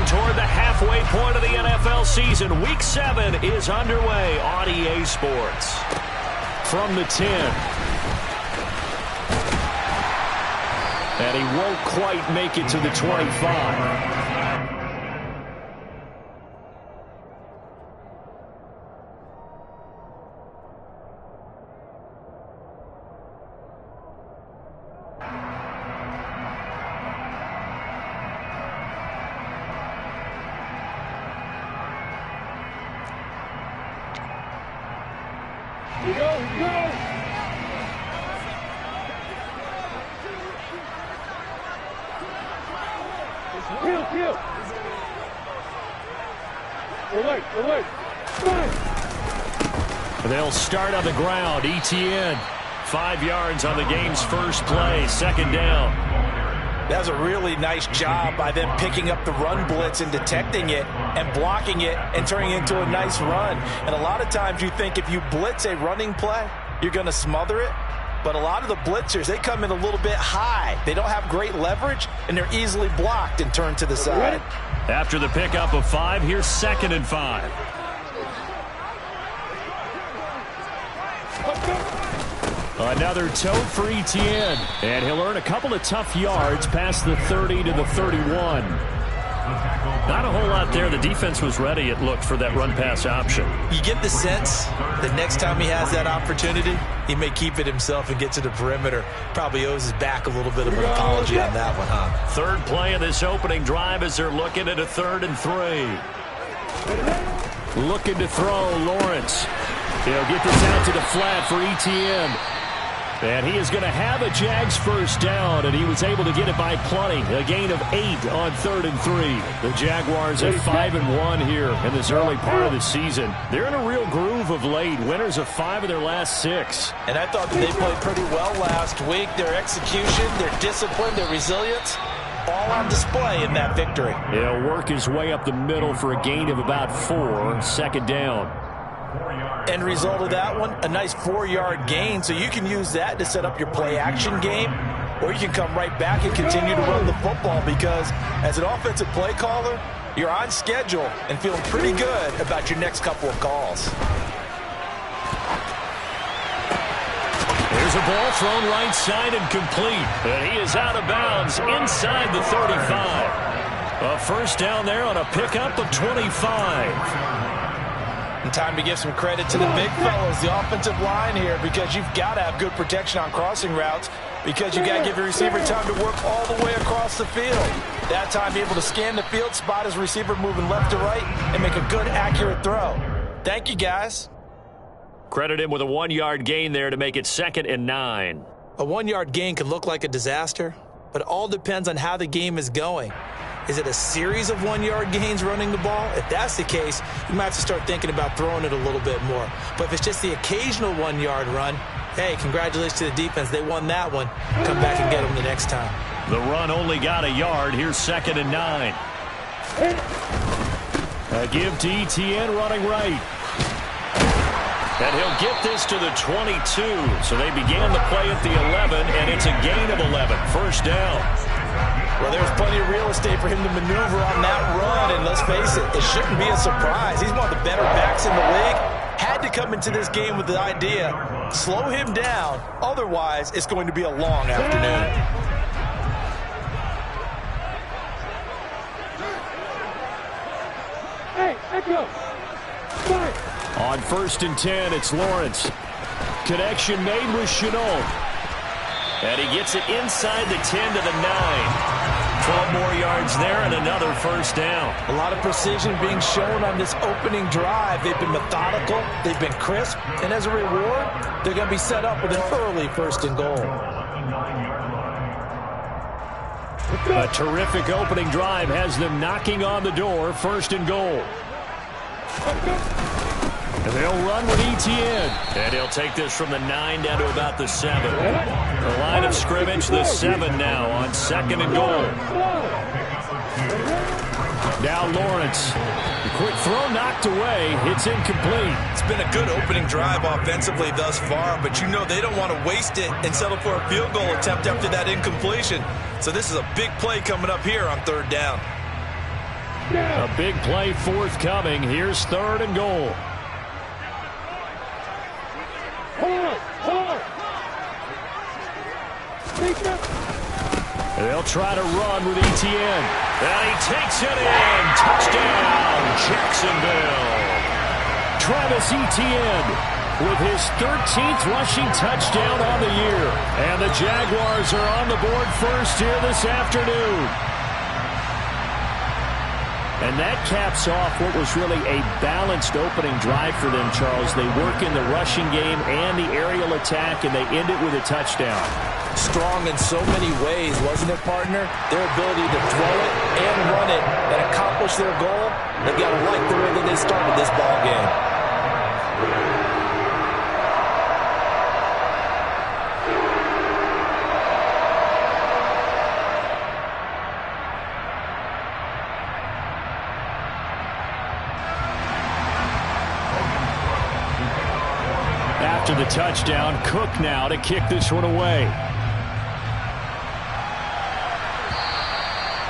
toward the halfway point of the NFL season. Week 7 is underway on EA Sports. From the 10. And he won't quite make it to the 25. They'll start on the ground. ETN, 5 yards on the game's first play. Second down. That was a really nice job by them picking up the run blitz and detecting it and blocking it and turning it into a nice run. And a lot of times you think if you blitz a running play, you're going to smother it. But a lot of the blitzers, they come in a little bit high. They don't have great leverage, and they're easily blocked and turned to the side. After the pickup of 5, here's 2nd and 5. Another tote for ETN, and he'll earn a couple of tough yards past the 30 to the 31. Not a whole lot there. The defense was ready, it looked, for that run-pass option. You get the sense that next time he has that opportunity, he may keep it himself and get to the perimeter. Probably owes his back a little bit of an apology on that one, huh? Third play of this opening drive as they're looking at a 3rd and 3. Looking to throw, Lawrence. He'll get this out to the flat for ETN. And he is going to have a Jags first down, and he was able to get it by plenty. A gain of 8 on 3rd and 3. The Jaguars at 5-1 here in this early part of the season. They're in a real groove of late. Winners of 5 of their last 6. And I thought that they played pretty well last week. Their execution, their discipline, their resilience, all on display in that victory. He'll work his way up the middle for a gain of about 4. Second down. End result of that one, a nice 4-yard gain, so you can use that to set up your play-action game, or you can come right back and continue to run the football, because as an offensive play caller, you're on schedule and feeling pretty good about your next couple of calls. There's a ball thrown right side and complete, and he is out of bounds inside the 35. A first down there on a pickup of 25. And time to give some credit to the big fellows, the offensive line here, because you've got to have good protection on crossing routes, because you got to give your receiver time to work all the way across the field. That time, be able to scan the field, spot his receiver moving left to right, and make a good, accurate throw. Thank you, guys. Credit him with a 1-yard gain there to make it 2nd and 9. A 1-yard gain can look like a disaster, but it all depends on how the game is going. Is it a series of 1-yard gains running the ball? If that's the case, you might have to start thinking about throwing it a little bit more. But if it's just the occasional 1-yard run, hey, congratulations to the defense. They won that one. Come back and get them the next time. The run only got a yard. Here's 2nd and 9. A give to ETN running right. And he'll get this to the 22. So they began the play at the 11, and it's a gain of 11. First down. Well, there's plenty of real estate for him to maneuver on that run, and let's face it, it shouldn't be a surprise. He's one of the better backs in the league. Had to come into this game with the idea, slow him down, otherwise it's going to be a long afternoon. Hey, Echo! On 1st and 10, it's Lawrence. Connection made with Chenault. And he gets it inside the 10 to the 9. 12 more yards there and another first down. A lot of precision being shown on this opening drive. They've been methodical, they've been crisp, and as a reward, they're going to be set up with an early 1st and goal. A terrific opening drive has them knocking on the door. 1st and goal. And they'll run with ETN. And he'll take this from the 9 down to about the 7. The line of scrimmage, the 7 now on 2nd and goal. Now Lawrence. The quick throw knocked away. It's incomplete. It's been a good opening drive offensively thus far, but you know they don't want to waste it and settle for a field goal attempt after that incompletion. So this is a big play coming up here on 3rd down. A big play forthcoming. Here's 3rd and goal. They'll try to run with Etienne. And he takes it in. Touchdown, Jacksonville. Travis Etienne with his 13th rushing touchdown on the year. And the Jaguars are on the board first here this afternoon. And that caps off what was really a balanced opening drive for them, Charles. They work in the rushing game and the aerial attack, and they end it with a touchdown. Strong in so many ways, wasn't it, partner? Their ability to throw it and run it and accomplish their goal, they've got to like the way that they started this ball game. After the touchdown, Cook now to kick this one away.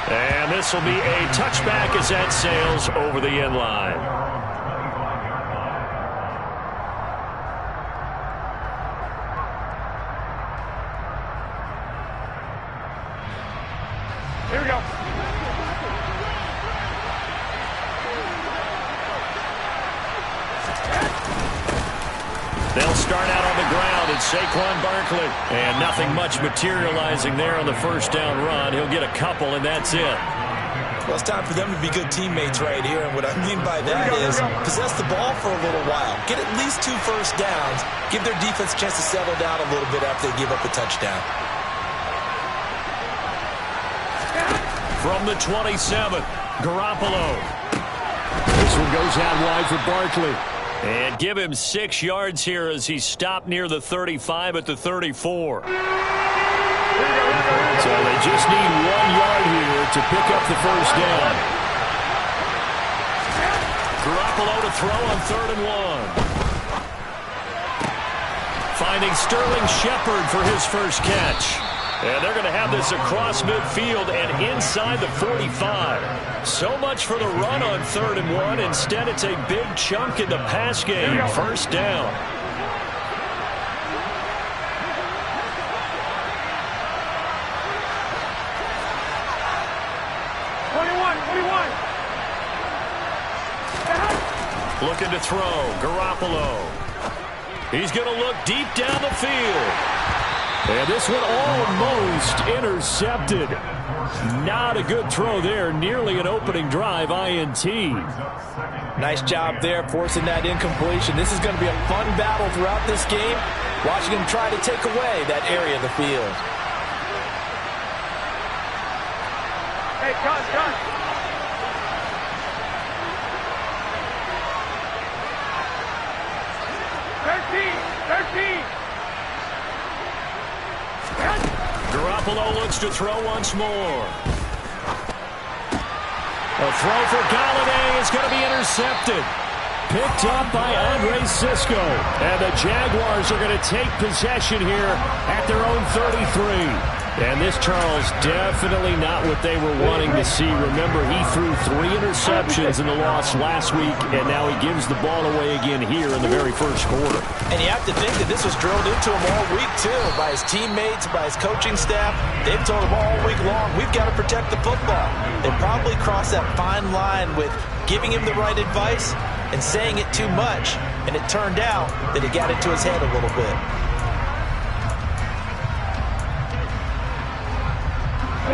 And this will be a touchback as that sails over the end line. Here we go. They'll start out on the ground at Saquon Barkley. And nothing much materializing there on the first down run. He'll get a couple, and that's it. Well, it's time for them to be good teammates right here. And what I mean by that is possess the ball for a little while. Get at least 2 first downs. Give their defense a chance to settle down a little bit after they give up a touchdown. From the 27, Garoppolo. This one goes out wide for Barkley. And give him 6 yards here as he stopped near the 35 at the 34. So they just need 1 yard here to pick up the first down. Garoppolo to throw on 3rd and 1. Finding Sterling Shepard for his first catch. And they're going to have this across midfield and inside the 45. So much for the run on 3rd and 1. Instead, it's a big chunk in the pass game. First down. Looking to throw. Garoppolo. He's going to look deep down the field. And this one almost intercepted. Not a good throw there. Nearly an opening drive INT. Nice job there forcing that incompletion. This is going to be a fun battle throughout this game. Watching him try to take away that area of the field. Hey, cut. 13. Garoppolo looks to throw once more. A throw for Galladay is going to be intercepted. Picked up by Andre Sisco. And the Jaguars are going to take possession here at their own 33. And this, Charles, definitely not what they were wanting to see. Remember, he threw 3 interceptions in the loss last week, and now he gives the ball away again here in the very first quarter. And you have to think that this was drilled into him all week, too, by his teammates, by his coaching staff. They've told him all week long, we've got to protect the football. They probably crossed that fine line with giving him the right advice and saying it too much. And it turned out that it got into his head a little bit.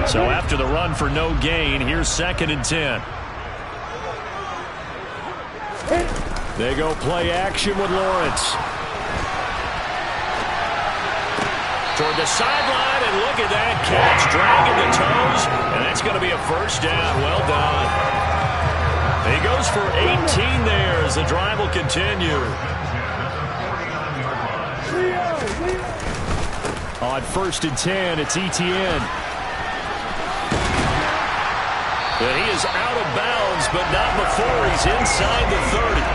So after the run for no gain, here's 2nd and 10. They go play action with Lawrence. Toward the sideline, and look at that catch, dragging the toes, and that's going to be a first down. Well done. He goes for 18 there as the drive will continue. On 1st and 10, it's Etienne. But he is out of bounds, but not before he's inside the 30.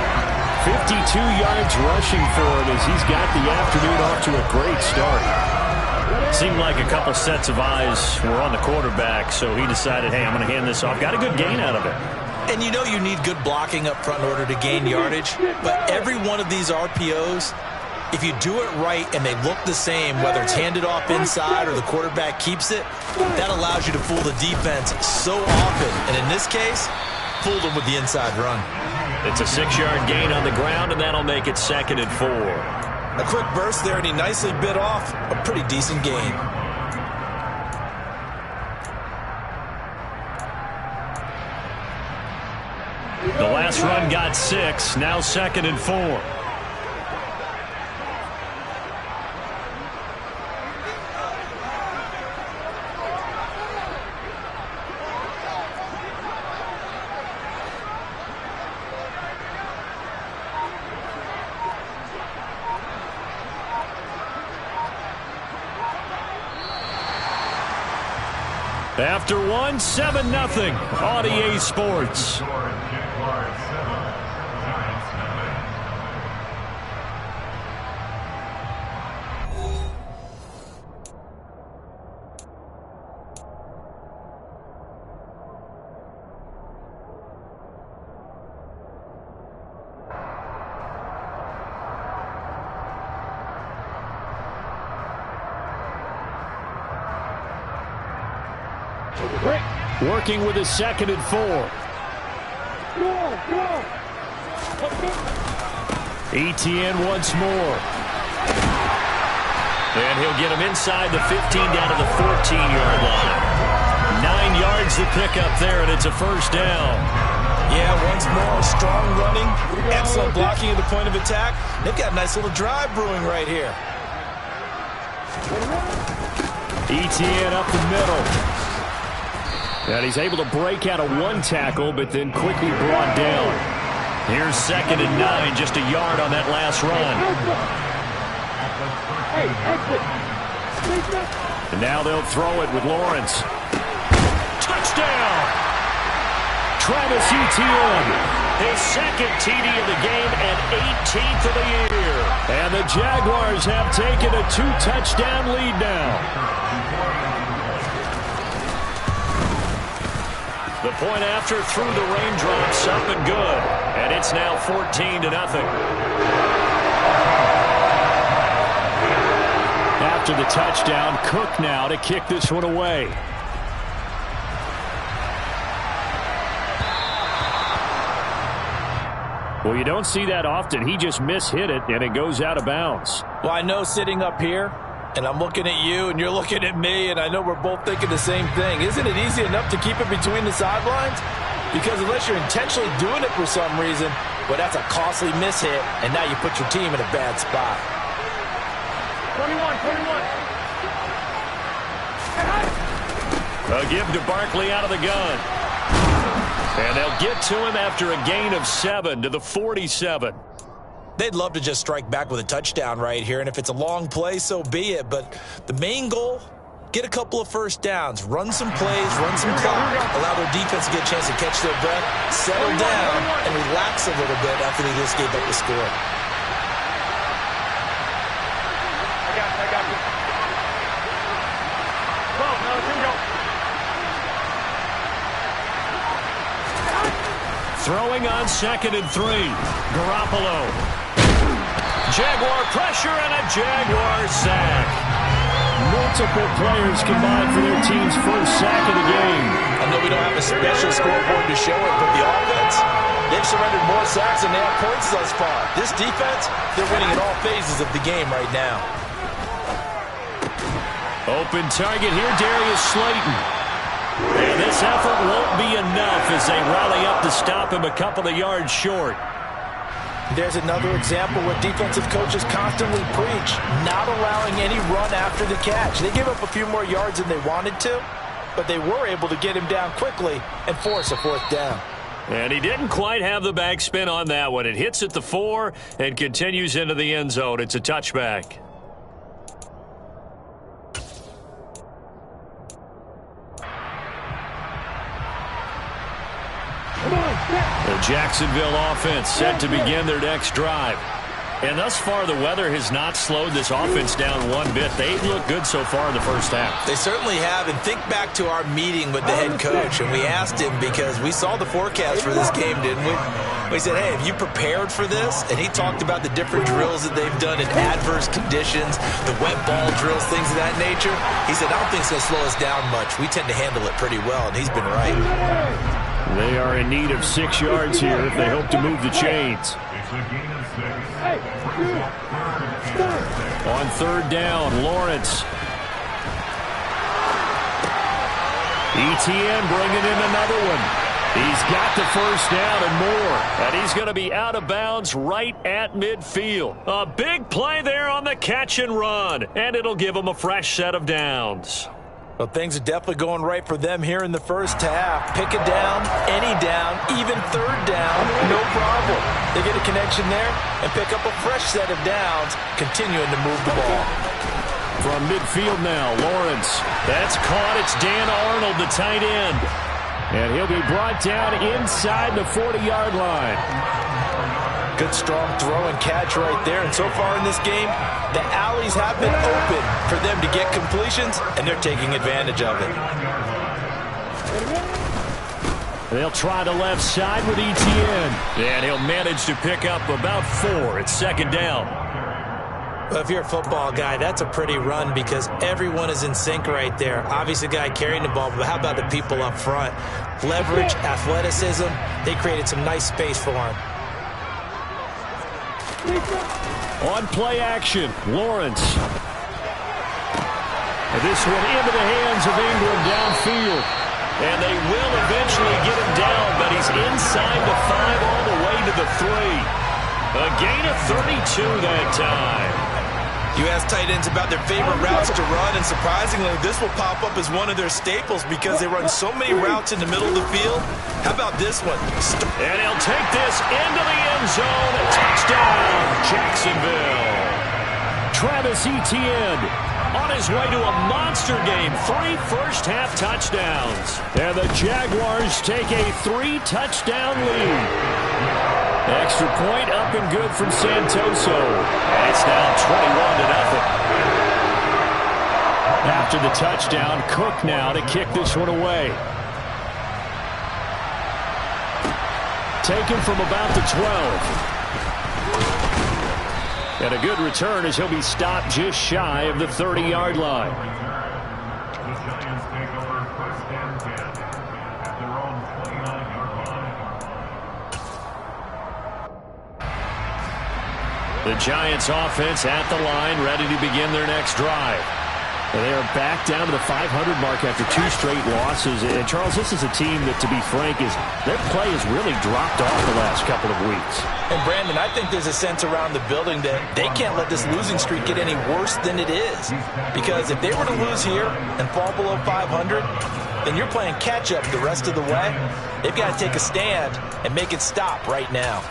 52 yards rushing for him as he's got the afternoon off to a great start. Seemed like a couple sets of eyes were on the quarterback, so he decided, hey, I'm going to hand this off. Got a good gain out of it. And you know you need good blocking up front in order to gain yardage, but every one of these RPOs, if you do it right and they look the same, whether it's handed off inside or the quarterback keeps it, that allows you to fool the defense so often. And in this case, fooled them with the inside run. It's a 6-yard gain on the ground, and that'll make it 2nd and 4. A quick burst there, and he nicely bit off a pretty decent gain. The last run got 6, now 2nd and 4. After 1, 7-0 on EA Sports. Working with his 2nd and 4. Etienne once more. And he'll get him inside the 15 down to the 14-yard line. 9 yards to pick up there, and it's a 1st down. Yeah, once more, strong running, excellent blocking at the point of attack. They've got a nice little drive brewing right here. Etienne up the middle. And he's able to break out of 1 tackle, but then quickly brought down. Here's 2nd and 9, just a yard on that last run. And now they'll throw it with Lawrence. Touchdown! Travis Etienne, his 2nd TD of the game and 18th of the year. And the Jaguars have taken a 2-touchdown lead now. The point after through the raindrops, up and good. And it's now 14-0. After the touchdown, Cook now to kick this one away. Well, you don't see that often. He just mishit it, and it goes out of bounds. Well, I know sitting up here, and I'm looking at you, and you're looking at me, and I know we're both thinking the same thing. Isn't it easy enough to keep it between the sidelines? Because unless you're intentionally doing it for some reason, well, that's a costly mishit, and now you put your team in a bad spot. 21. A give to Barkley out of the gun. And they'll get to him after a gain of 7 to the 47. They'd love to just strike back with a touchdown right here, and if it's a long play, so be it. But the main goal, get a couple of 1st downs, run some plays, run some clock, allow their defense to get a chance to catch their breath, settle down, and relax a little bit after they just gave up the score. I got you. Go, here we go. Throwing on 2nd and 3. Garoppolo. Jaguar pressure and a Jaguar sack. Multiple players combined for their team's 1st sack of the game. I know we don't have a special scoreboard to show it, but the offense, they've surrendered more sacks than they have points thus far. This defense, they're winning in all phases of the game right now. Open target here, Darius Slayton. And this effort won't be enough as they rally up to stop him a couple of yards short. There's another example where defensive coaches constantly preach, not allowing any run after the catch. They gave up a few more yards than they wanted to, but they were able to get him down quickly and force a 4th down. And he didn't quite have the backspin on that one. It hits at the 4 and continues into the end zone. It's a touchback. The Jacksonville offense set to begin their next drive. And thus far, the weather has not slowed this offense down one bit. They've looked good so far in the first half. They certainly have. And think back to our meeting with the head coach. And we asked him, because we saw the forecast for this game, didn't we? We said, hey, have you prepared for this? And he talked about the different drills that they've done in adverse conditions, the wet ball drills, things of that nature. He said, I don't think it's going to slow us down much. We tend to handle it pretty well, and he's been right. They are in need of 6 yards here if they hope to move the chains. On third down, Lawrence. ETN bringing in another one. He's got the first down and more. And he's going to be out of bounds right at midfield. A big play there on the catch and run. And it'll give them a fresh set of downs. Well, things are definitely going right for them here in the first half. Pick a down, any down, even third down, no problem. They get a connection there and pick up a fresh set of downs, continuing to move the ball. From midfield now, Lawrence. That's caught. It's Dan Arnold, the tight end. And he'll be brought down inside the 40-yard line. Good, strong throw and catch right there. And so far in this game, the alleys have been open for them to get completions, and they're taking advantage of it. They'll try the left side with ETN. And he'll manage to pick up about 4. It's second down. Well, if you're a football guy, that's a pretty run because everyone is in sync right there. Obviously, the guy carrying the ball, but how about the people up front? Leverage, athleticism, they created some nice space for him. On play action, Lawrence. And this one into the hands of Ingram downfield. And they will eventually get him down, but he's inside the 5 all the way to the 3. A gain of 32 that time. You ask tight ends about their favorite routes to run, and surprisingly, this will pop up as one of their staples because they run so many routes in the middle of the field. How about this one? And he'll take this into the end zone. A touchdown, Jacksonville. Travis Etienne on his way to a monster game. 3 first-half touchdowns. And the Jaguars take a 3-touchdown lead. Extra point up and good from Santoso. And it's now 21-0. After the touchdown, Cook now to kick this one away. Taken from about the 12. And a good return as he'll be stopped just shy of the 30-yard line. The Giants offense at the line, ready to begin their next drive. And they are back down to the 500 mark after 2 straight losses. And Charles, this is a team that, to be frank, their play has really dropped off the last couple of weeks. And Brandon, I think there's a sense around the building that they can't let this losing streak get any worse than it is. Because if they were to lose here and fall below 500, then you're playing catch-up the rest of the way. They've got to take a stand and make it stop right now.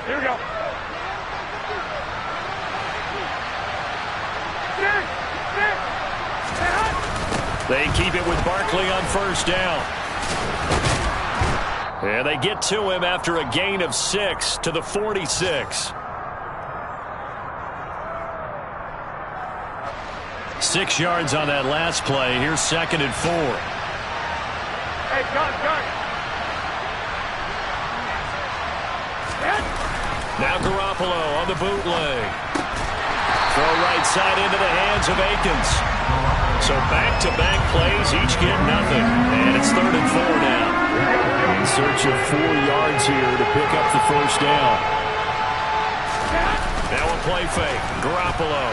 Here we go. They keep it with Barkley on first down. And they get to him after a gain of 6 to the 46. 6 yards on that last play. Here's 2nd and 4. Hey, gun. Now Garoppolo on the bootleg. Throw right side into the hands of Akins. So back-to-back plays, each get nothing. And it's 3rd and 4 now. In search of 4 yards here to pick up the first down. Now a play fake. Garoppolo.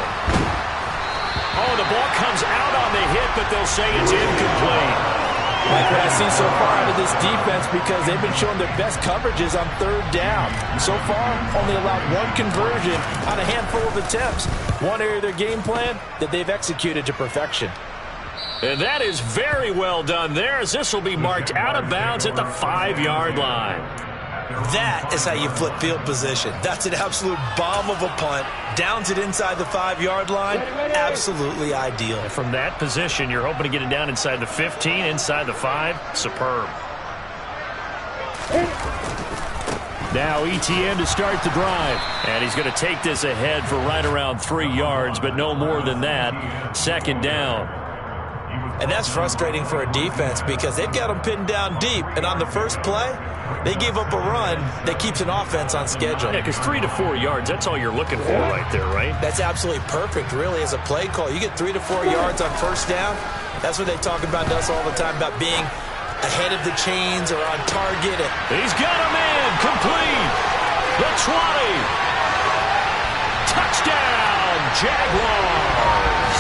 Oh, the ball comes out on the hit, but they'll say it's incomplete. Like what I've seen so far out of this defense, because they've been showing their best coverages on 3rd down. So far, only allowed 1 conversion on a handful of attempts. One area of their game plan that they've executed to perfection. And that is very well done there, as this will be marked out of bounds at the 5-yard line. That is how you flip field position. That's an absolute bomb of a punt. Downs it inside the 5-yard line. Absolutely ideal. From that position, you're hoping to get it down inside the 15, inside the 5. Superb. Now ETN to start the drive. And he's going to take this ahead for right around 3 yards, but no more than that. Second down. And that's frustrating for a defense because they've got them pinned down deep. And on the first play, they gave up a run that keeps an offense on schedule. Yeah, because 3 to 4 yards, that's all you're looking for right there, right? That's absolutely perfect, really, as a play call. You get 3 to 4 yards on first down. That's what they talk about to us all the time, about being ahead of the chains or on target. He's got a man complete. The 20. Touchdown, Jaguars.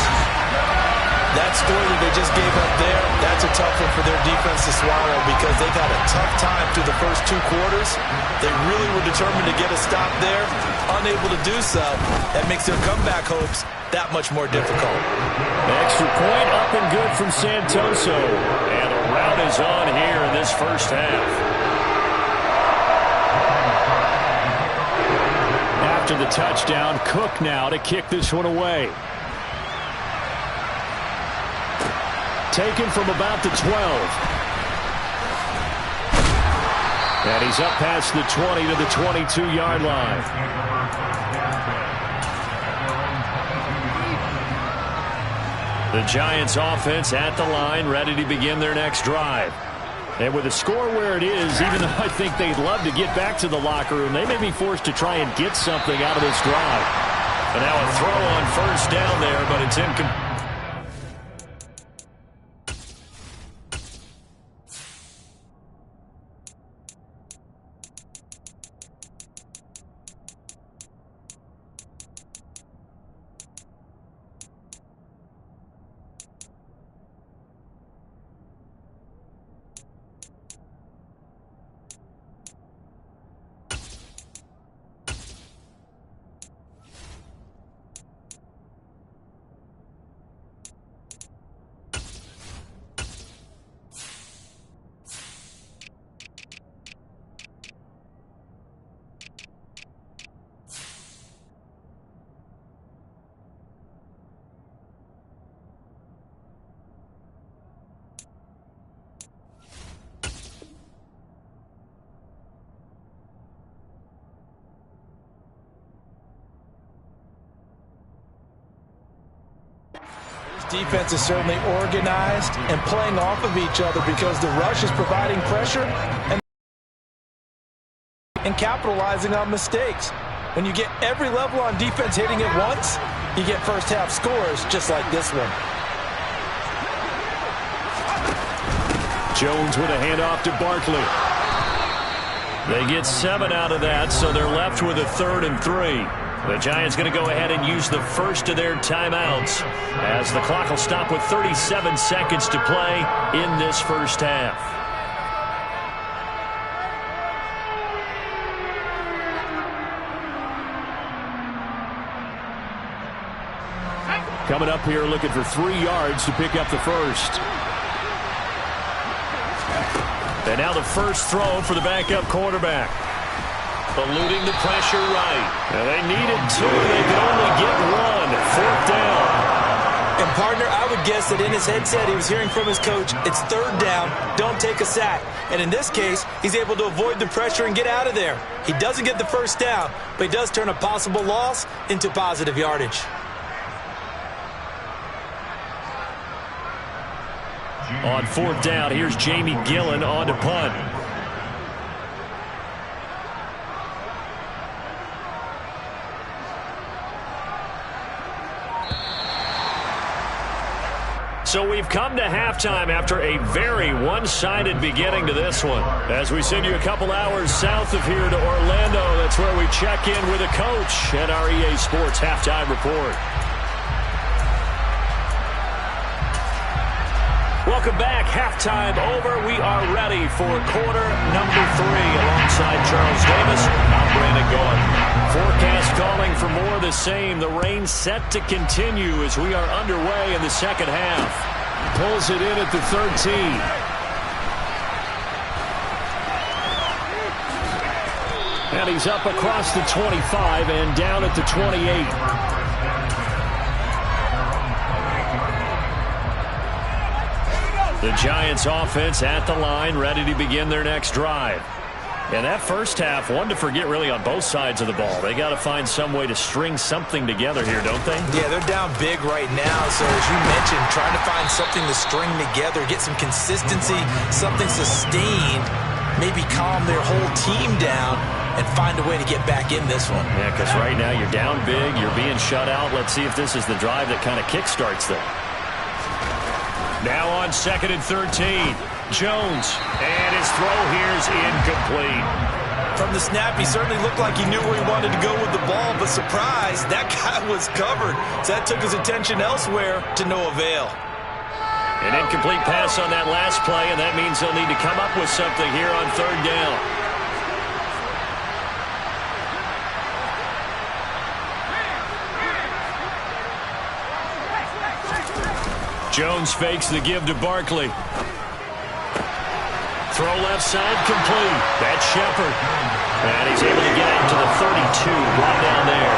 That score that they just gave up there, that's a tough one for their defense to swallow because they've had a tough time through the first 2 quarters. They really were determined to get a stop there, unable to do so. That makes their comeback hopes that much more difficult. Extra point up and good from Santoso. And a rout is on here in this first half. After the touchdown, Cook now to kick this one away. Taken from about the 12. And he's up past the 20 to the 22-yard line. The Giants offense at the line, ready to begin their next drive. And with the score where it is, even though I think they'd love to get back to the locker room, they may be forced to try and get something out of this drive. And now a throw on first down there, but it's incomplete. Defense is certainly organized and playing off of each other because the rush is providing pressure and capitalizing on mistakes. When you get every level on defense hitting at once, you get first half scores just like this one. Jones with a handoff to Barkley. They get 7 out of that, so they're left with a 3rd and 3. The Giants going to go ahead and use the first of their timeouts as the clock will stop with 37 seconds to play in this first half. Coming up here looking for 3 yards to pick up the first. And now the first throw for the backup quarterback. Eluding the pressure right. And they needed 2. They could only get 1. 4th down. And, partner, I would guess that in his headset he was hearing from his coach, it's 3rd down, don't take a sack. And in this case, he's able to avoid the pressure and get out of there. He doesn't get the first down, but he does turn a possible loss into positive yardage. On 4th down, here's Jamie Gillen on to punt. So we've come to halftime after a very one-sided beginning to this one. As we send you a couple hours south of here to Orlando, that's where we check in with a coach at our EA Sports Halftime Report. Welcome back. Halftime over. We are ready for quarter number 3 alongside Charles Davis. I'm Brandon Gaudin. Forecast calling for more of the same. The rain set to continue as we are underway in the second half. Pulls it in at the 13. And he's up across the 25 and down at the 28. The Giants offense at the line, ready to begin their next drive. And that first half, one to forget really on both sides of the ball. They got to find some way to string something together here, don't they? Yeah, they're down big right now. So as you mentioned, trying to find something to string together, get some consistency, something sustained, maybe calm their whole team down and find a way to get back in this one. Yeah, because right now you're down big, you're being shut out. Let's see if this is the drive that kind of kickstarts them. Now on 2nd and 13. Jones, and his throw here is incomplete. From the snap, he certainly looked like he knew where he wanted to go with the ball, but surprise, that guy was covered. So that took his attention elsewhere to no avail. An incomplete pass on that last play, and that means they'll need to come up with something here on 3rd down. Jones fakes the give to Barkley. Throw left side complete. That's Shepard. And he's able to get out to the 32. Right down there.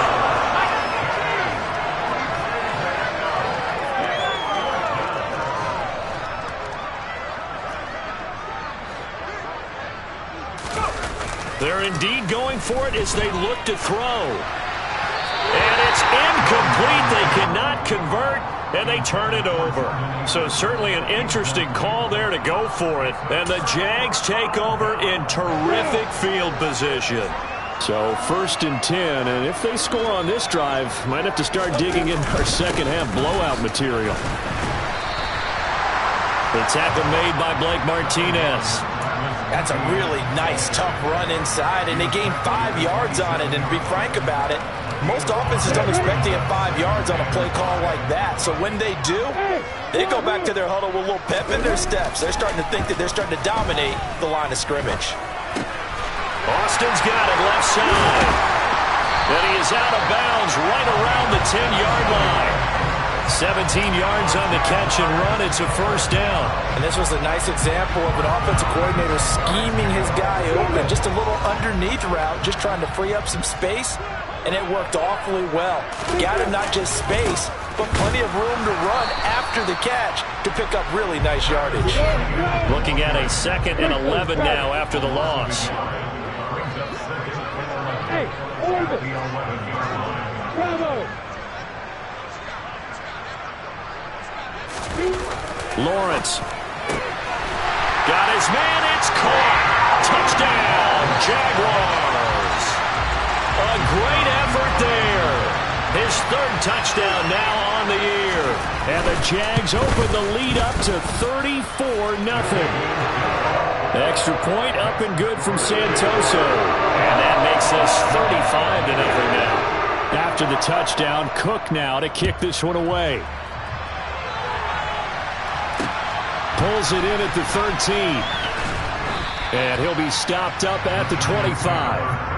They're indeed going for it as they look to throw. And it's incomplete. They cannot convert. And they turn it over. So certainly an interesting call there to go for it. And the Jags take over in terrific field position. So 1st and 10. And if they score on this drive, might have to start digging into our second half blowout material. The tackle made by Blake Martinez. That's a really nice, tough run inside, and they gained 5 yards on it. And to be frank about it, most offenses don't expect to get 5 yards on a play call like that. So when they do, they go back to their huddle with a little pep in their steps. They're starting to think that they're starting to dominate the line of scrimmage. Austin's got it left side. And he is out of bounds right around the 10-yard line. 17 yards on the catch and run. It's a 1st down. And this was a nice example of an offensive coordinator scheming his guy open. Just a little underneath route, just trying to free up some space. And it worked awfully well. Got him not just space, but plenty of room to run after the catch to pick up really nice yardage. Looking at a 2nd and 11 now after the loss. Hey, Orbit! Bravo! Lawrence. Got his man. It's caught. Touchdown, Jaguars. A great effort there. His 3rd touchdown now on the year. And the Jags open the lead up to 34-0. Extra point up and good from Santoso. And that makes this 35-0 now. After the touchdown, Cook now to kick this one away. Pulls it in at the 13. And he'll be stopped up at the 25.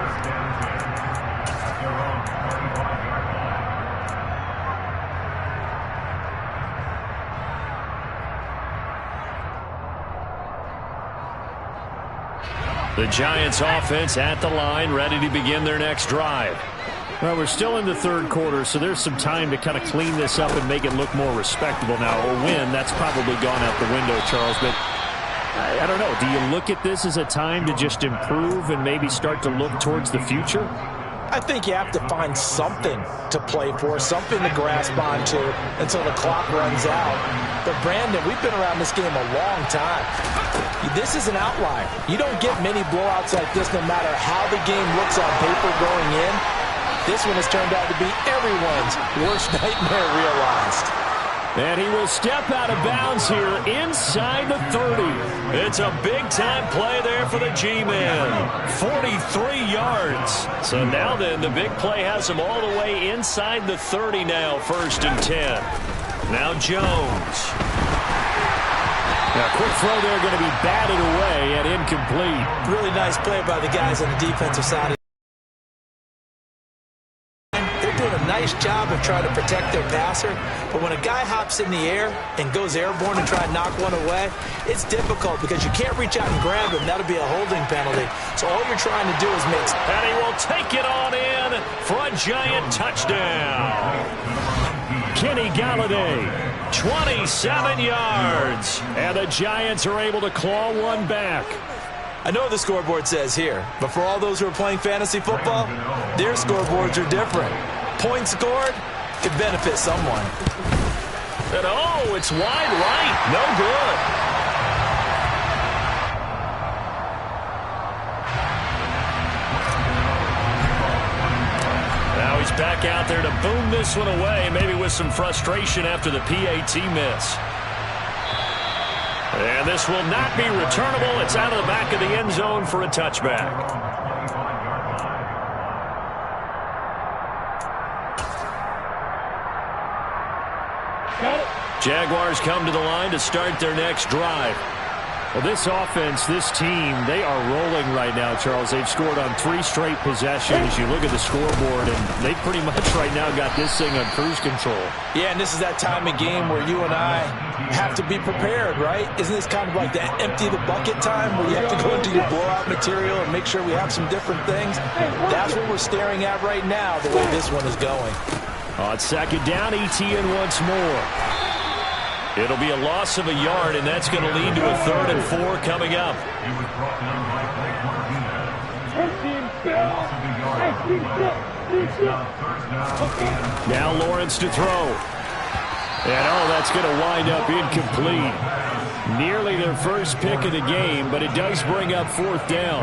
The Giants offense at the line, ready to begin their next drive. Well, we're still in the 3rd quarter, so there's some time to kind of clean this up and make it look more respectable now. Or win, that's probably gone out the window, Charles. But I don't know. Do you look at this as a time to just improve and maybe start to look towards the future? I think you have to find something to play for, something to grasp onto until the clock runs out. But, Brandon, we've been around this game a long time. This is an outlier. You don't get many blowouts like this no matter how the game looks on paper going in. This one has turned out to be everyone's worst nightmare realized. And he will step out of bounds here inside the 30. It's a big-time play there for the G-Men. 43 yards. So now then, the big play has him all the way inside the 30 now, 1st and 10. Now Jones. Now, quick throw there going to be batted away and incomplete. Really nice play by the guys on the defensive side. A nice job of trying to protect their passer, but when a guy hops in the air and goes airborne and try to knock one away, it's difficult because you can't reach out and grab him. That'll be a holding penalty. So all you're trying to do is make... And he will take it on in for a giant touchdown. Kenny Galladay, 27 yards, and the Giants are able to claw one back. I know the scoreboard says here, but for all those who are playing fantasy football, their scoreboards are different. Points scored could benefit someone. And oh, it's wide right. No good. Now he's back out there to boom this one away, maybe with some frustration after the PAT miss. And this will not be returnable. It's out of the back of the end zone for a touchback. Jaguars come to the line to start their next drive. Well, this offense, this team, they are rolling right now, Charles. They've scored on 3 straight possessions. You look at the scoreboard, and they pretty much right now got this thing on cruise control. Yeah, and this is that time of game where you and I have to be prepared, right? Isn't this kind of like the empty the bucket time where you have to go into your blowout material and make sure we have some different things? That's what we're staring at right now, the way this one is going. On second down, ETN once more. It'll be a loss of a yard, and that's going to lead to a 3rd and 4 coming up. Now Lawrence to throw. And, oh, that's going to wind up incomplete. Nearly their first pick of the game, but it does bring up 4th down.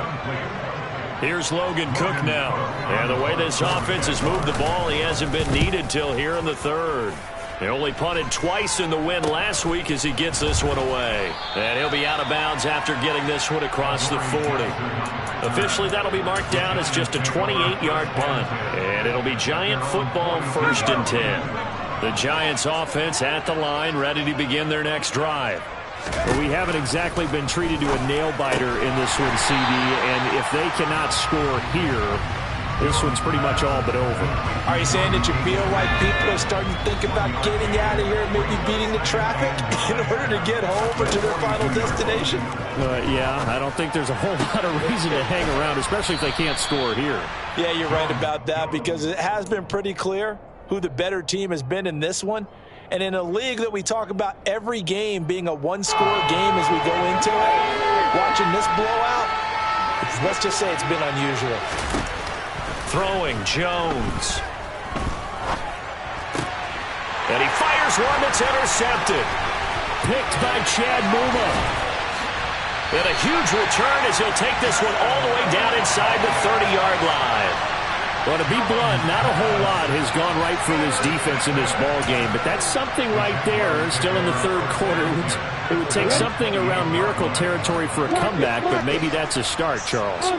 Here's Logan Cook now. And the way this offense has moved the ball, he hasn't been needed till here in the 3rd. They only punted twice in the win last week as he gets this one away. And he'll be out of bounds after getting this one across the 40. Officially, that'll be marked down as just a 28-yard punt. And it'll be Giant football 1st and 10. The Giants offense at the line, ready to begin their next drive. But we haven't exactly been treated to a nail-biter in this one, CD. And if they cannot score here, this one's pretty much all but over. Are you saying that you feel like people are starting to think about getting out of here and maybe beating the traffic in order to get home or to their final destination? Yeah, I don't think there's a whole lot of reason to hang around, especially if they can't score here. Yeah, you're right about that, because it has been pretty clear who the better team has been in this one. And in a league that we talk about every game being a one-score game as we go into it, watching this blowout, let's just say it's been unusual. Throwing Jones. And he fires one that's intercepted. Picked by Chad Muma. And a huge return as he'll take this one all the way down inside the 30-yard line. Well, to be blunt, not a whole lot has gone right for this defense in this ball game, but that's something right there. Still in the 3rd quarter. It would take something around miracle territory for a comeback, but maybe that's a start, Charles.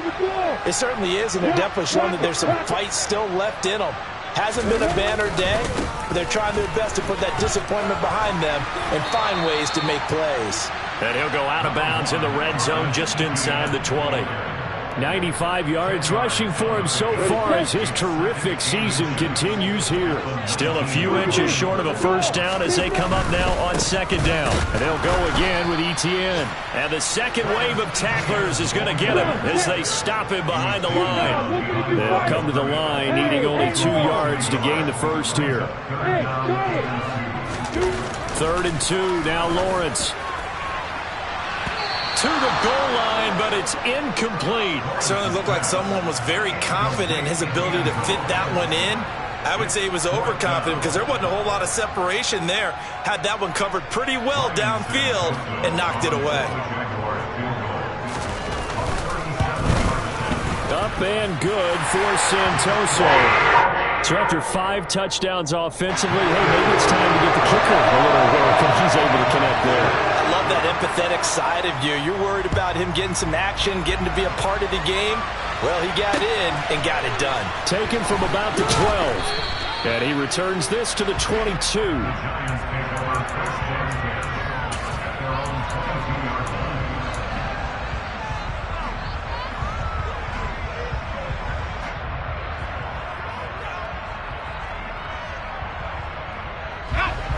It certainly is, and they're definitely showing that there's some fight still left in them. Hasn't been a banner day, but they're trying their best to put that disappointment behind them and find ways to make plays. And he'll go out of bounds in the red zone just inside the 20. 95 yards rushing for him so far as his terrific season continues here. Still a few inches short of a 1st down as they come up now on 2nd down. And they'll go again with ETN. And the second wave of tacklers is going to get him as they stop him behind the line. They'll come to the line needing only 2 yards to gain the 1st here. 3rd and 2, now Lawrence. To the goal line, but it's incomplete. Certainly looked like someone was very confident in his ability to fit that one in. I would say he was overconfident because there wasn't a whole lot of separation there. Had that one covered pretty well downfield and knocked it away. Up and good for Santoso. So after 5 touchdowns offensively, hey, maybe it's time to get the kicker a little work, and he's able to connect there. I love that empathetic side of you. You're worried about him getting some action, getting to be a part of the game. Well, he got in and got it done. Taken from about the 12. And he returns this to the 22.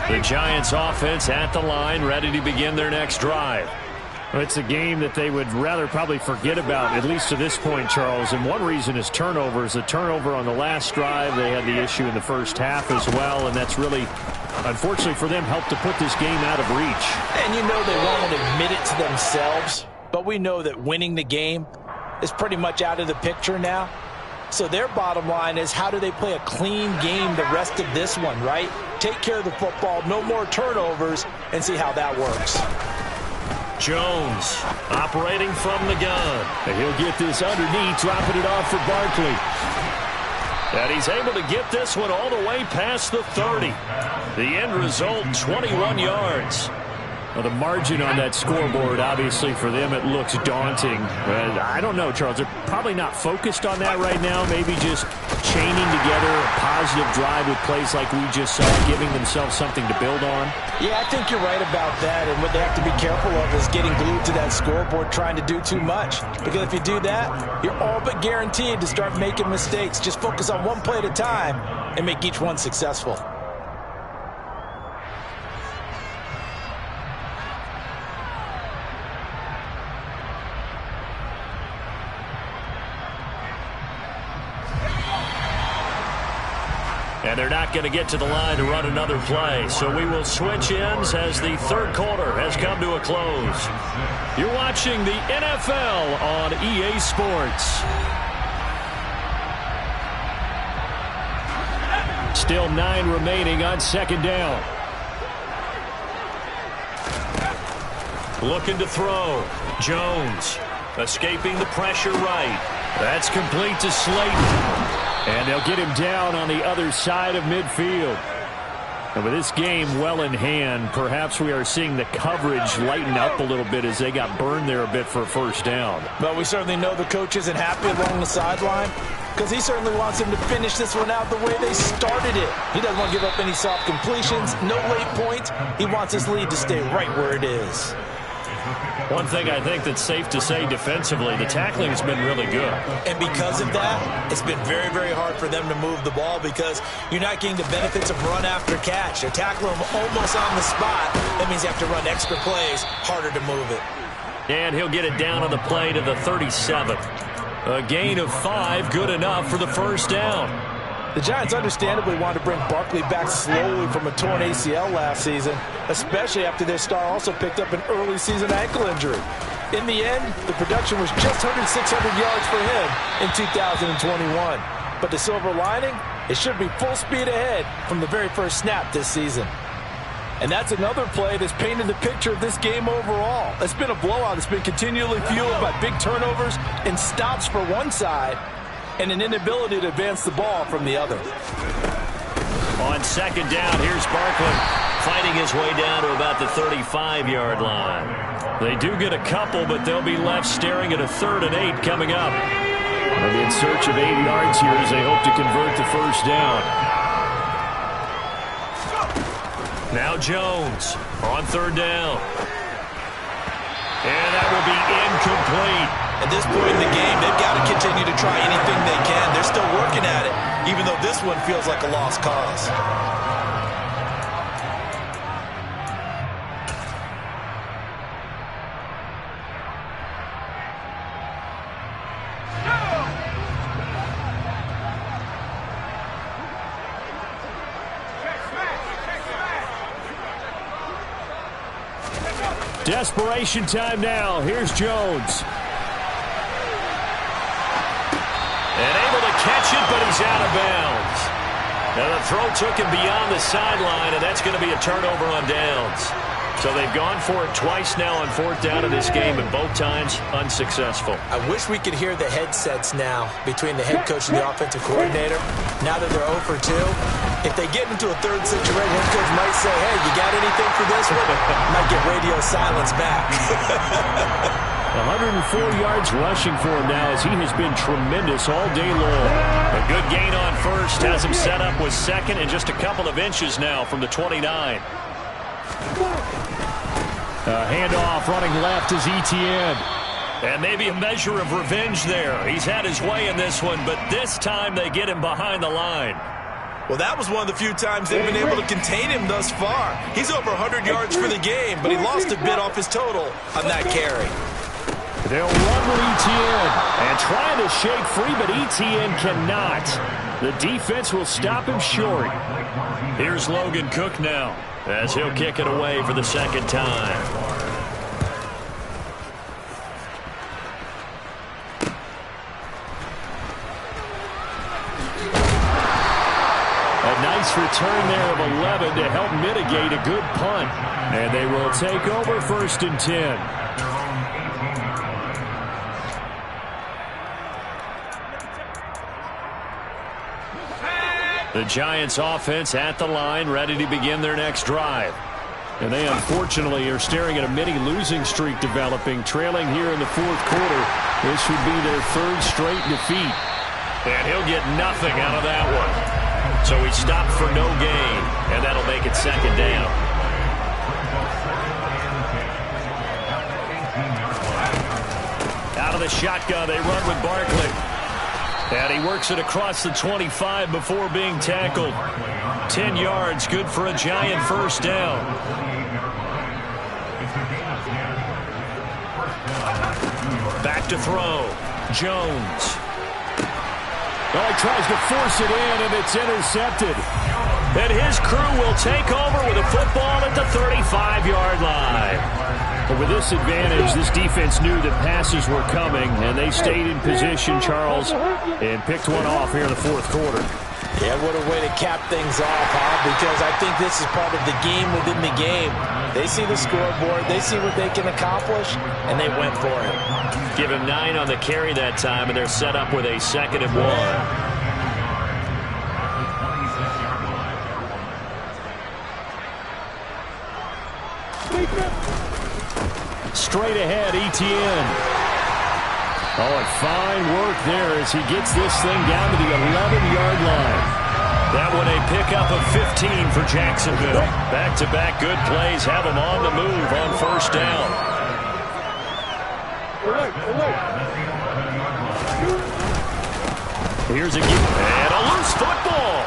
The Giants offense at the line, ready to begin their next drive. Well, it's a game that they would rather probably forget about, at least to this point, Charles. And one reason is turnovers. The turnover on the last drive, they had the issue in the first half as well, and that's really, unfortunately for them, helped to put this game out of reach. And you know they won't admit it to themselves, but we know that winning the game is pretty much out of the picture now. So their bottom line is, how do they play a clean game the rest of this one, right? Take care of the football, no more turnovers, and see how that works. Jones operating from the gun. And he'll get this underneath, dropping it off for Barkley. And he's able to get this one all the way past the 30. The end result, 21 yards. Well, the margin on that scoreboard, obviously, for them, it looks daunting. I don't know, Charles. They're probably not focused on that right now. Maybe just chaining together a positive drive with plays like we just saw, giving themselves something to build on. Yeah, I think you're right about that. And what they have to be careful of is getting glued to that scoreboard, trying to do too much. Because if you do that, you're all but guaranteed to start making mistakes. Just focus on one play at a time and make each one successful. And they're not going to get to the line to run another play. So we will switch ends as the third quarter has come to a close. You're watching the NFL on EA Sports. Still 9 remaining on second down. Looking to throw. Jones escaping the pressure right. That's complete to Slayton. And they'll get him down on the other side of midfield. And with this game well in hand, perhaps we are seeing the coverage lighten up a little bit as they got burned there a bit for a first down. But we certainly know the coach isn't happy along the sideline, because he certainly wants them to finish this one out the way they started it. He doesn't want to give up any soft completions, no late points. He wants his lead to stay right where it is. One thing I think that's safe to say defensively, the tackling has been really good. And because of that, it's been very, very hard for them to move the ball because you're not getting the benefits of run after catch. They're tackling them almost on the spot. That means you have to run extra plays, harder to move it. And he'll get it down on the play to the 37. A gain of 5, good enough for the first down. The Giants understandably want to bring Barkley back slowly from a torn ACL last season, especially after their star also picked up an early season ankle injury. In the end, the production was just 600 yards for him in 2021. But the silver lining, it should be full speed ahead from the very first snap this season. And that's another play that's painted the picture of this game overall. It's been a blowout. It's been continually fueled by big turnovers and stops for one side, and an inability to advance the ball from the other. On second down, here's Barkley fighting his way down to about the 35-yard line. They do get a couple, but they'll be left staring at a 3rd and 8 coming up. They'll be in search of 8 yards here as they hope to convert the first down. Now Jones on 3rd down. And that will be incomplete. At this point in the game, they've got to continue to try anything they can. They're still working at it, even though this one feels like a lost cause. Desperation time now. Here's Jones. And able to catch it, but he's out of bounds. Now the throw took him beyond the sideline, and that's going to be a turnover on downs. So they've gone for it twice now on 4th down in this game, and both times unsuccessful. I wish we could hear the headsets now between the head coach and the offensive coordinator. Now that they're 0 for 2, if they get into a 3rd situation, head coach might say, hey, you got anything for this one? Might get radio silence back. 104 yards rushing for him now as he has been tremendous all day long. A good gain on first has him set up with 2nd and just a couple of inches now from the 29. Handoff running left is Etienne. And maybe a measure of revenge there. He's had his way in this one, but this time they get him behind the line. Well, that was one of the few times they've been able to contain him thus far. He's over 100 yards for the game, but he lost a bit off his total on that carry. They'll run with Etienne and trying to shake free, but Etienne cannot. The defense will stop him short. Here's Logan Cook now as he'll kick it away for the 2nd time. nice return there of 11 to help mitigate a good punt. And they will take over 1st and 10. The Giants offense at the line, ready to begin their next drive. And they unfortunately are staring at a mini losing streak developing, trailing here in the 4th quarter. This would be their 3rd straight defeat. And he'll get nothing out of that one. So he stopped for no gain, and that'll make it 2nd down. Out of the shotgun, they run with Barkley. And he works it across the 25 before being tackled. 10 yards, good for a Giant 1st down. Back to throw. Jones. Oh, he tries to force it in, and it's intercepted. And his crew will take over with a football at the 35-yard line. But with this advantage, this defense knew that passes were coming, and they stayed in position, Charles, and picked one off here in the 4th quarter. Yeah, what a way to cap things off, huh? Because I think this is part of the game within the game. They see the scoreboard, they see what they can accomplish, and they went for it. Give him 9 on the carry that time, and they're set up with a 2nd and 1. Straight ahead, Etienne. Oh, and fine work there as he gets this thing down to the 11-yard line. That one a pickup of 15 for Jacksonville. Back-to-back good plays have them on the move on 1st down. Here's a and a loose football.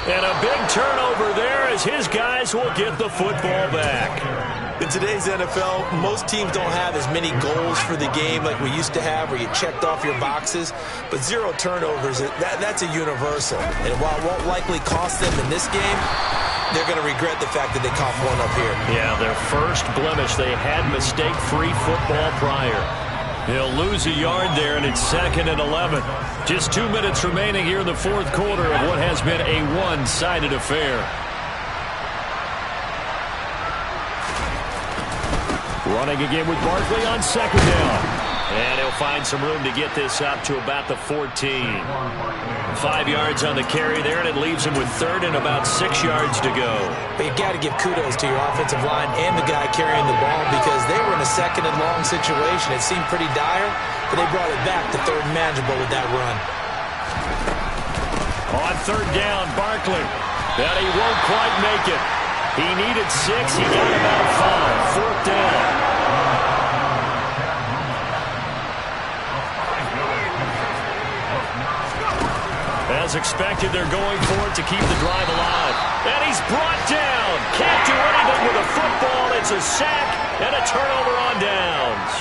And a big turnover there as his guys will get the football back. In today's NFL, most teams don't have as many goals for the game like we used to have where you checked off your boxes. But 0 turnovers, that's a universal. And while it won't likely cost them in this game, they're going to regret the fact that they coughed one up here. Yeah, their first blemish. They had mistake-free football prior. He'll lose a yard there, and it's 2nd and 11. Just 2 minutes remaining here in the 4th quarter of what has been a one-sided affair. Running again with Barkley on 2nd down. And he'll find some room to get this up to about the 14. 5 yards on the carry there, and it leaves him with 3rd and about 6 yards to go. But you got to give kudos to your offensive line and the guy carrying the ball because they were in a 2nd and long situation. It seemed pretty dire, but they brought it back to 3rd and manageable with that run. On 3rd down, Barkley. But he won't quite make it. He needed 6. He got about 5. 4th down. As expected, they're going for it to keep the drive alive. And he's brought down. Can't do anything with a football. It's a sack and a turnover on downs.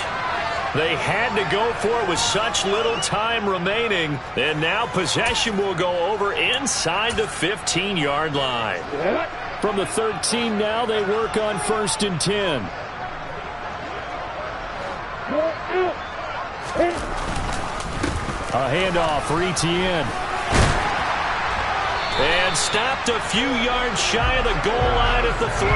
They had to go for it with such little time remaining. And now possession will go over inside the 15-yard line. From the 13 now, they work on 1st and 10. A handoff for Etienne. And stopped a few yards shy of the goal line at the 3.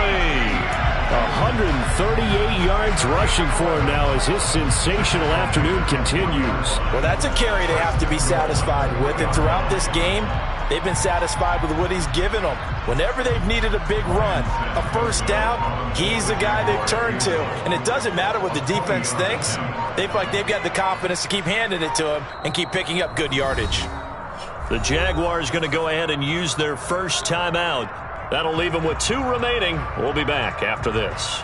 138 yards rushing for him now as his sensational afternoon continues. Well, that's a carry they have to be satisfied with. And throughout this game, they've been satisfied with what he's given them. Whenever they've needed a big run, a 1st down, he's the guy they've turned to. And it doesn't matter what the defense thinks. They feel like they've got the confidence to keep handing it to him and keep picking up good yardage. The Jaguars going to go ahead and use their first timeout. That'll leave them with 2 remaining. We'll be back after this.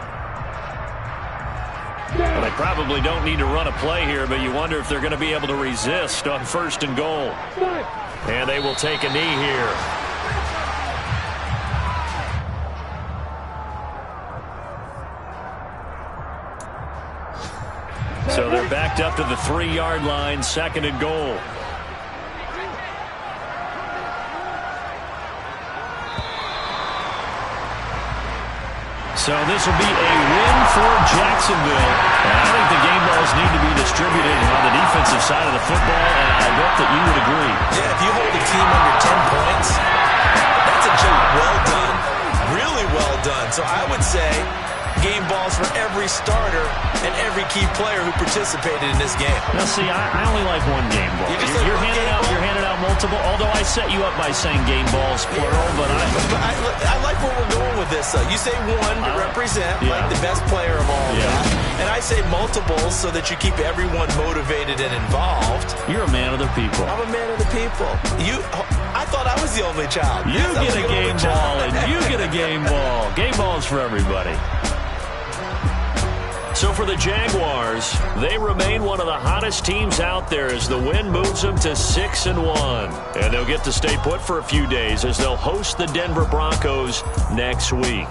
Well, they probably don't need to run a play here, but you wonder if they're going to be able to resist on 1st and goal. And they will take a knee here. So they're backed up to the 3-yard line, 2nd and goal. So this will be a win for Jacksonville. And I think the game balls need to be distributed on the defensive side of the football, and I bet that you would agree. Yeah, if you hold a team under 10 points, that's a job well done, really well done. So I would say game balls for every starter and every key player who participated in this game. Now, see, I only like one game ball. You're handing out multiple, although I set you up by saying game balls, plural, but I like where we're going with this, though. You say one to represent, like the best player of all that. And I say multiples so that you keep everyone motivated and involved. You're a man of the people. I'm a man of the people. I thought I was the only child. You get a game ball, and you get a game ball. Game balls for everybody. So for the Jaguars, they remain one of the hottest teams out there as the win moves them to 6-1. And they'll get to stay put for a few days as they'll host the Denver Broncos next week.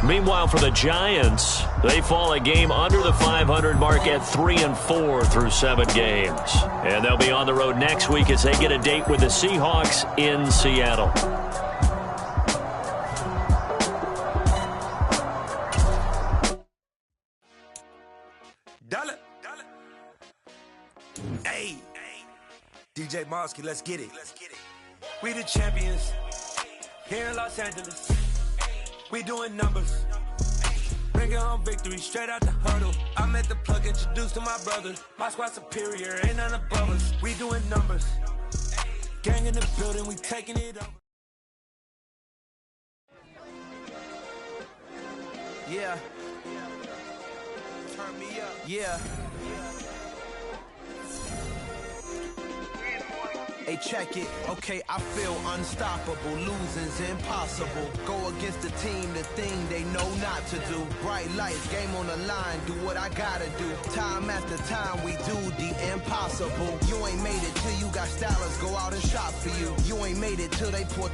Meanwhile, for the Giants, they fall a game under the 500 mark at 3-4 through 7 games. And they'll be on the road next week as they get a date with the Seahawks in Seattle. Hey, DJ Mosky, let's get it. We the champions here in Los Angeles. We doing numbers. Bringing home victory straight out the huddle. I'm at the plug, introduced to my brothers. My squad superior, ain't none above us. We doing numbers. Gang in the building, we taking it over. Yeah. Turn me up. Yeah. Hey, check it. Okay, I feel unstoppable. Losing's impossible. Go against the team, the thing they know not to do. Bright lights, game on the line, do what I gotta do. Time after time, we do the impossible. You ain't made it till you got stylers go out and shop for you. You ain't made it till they put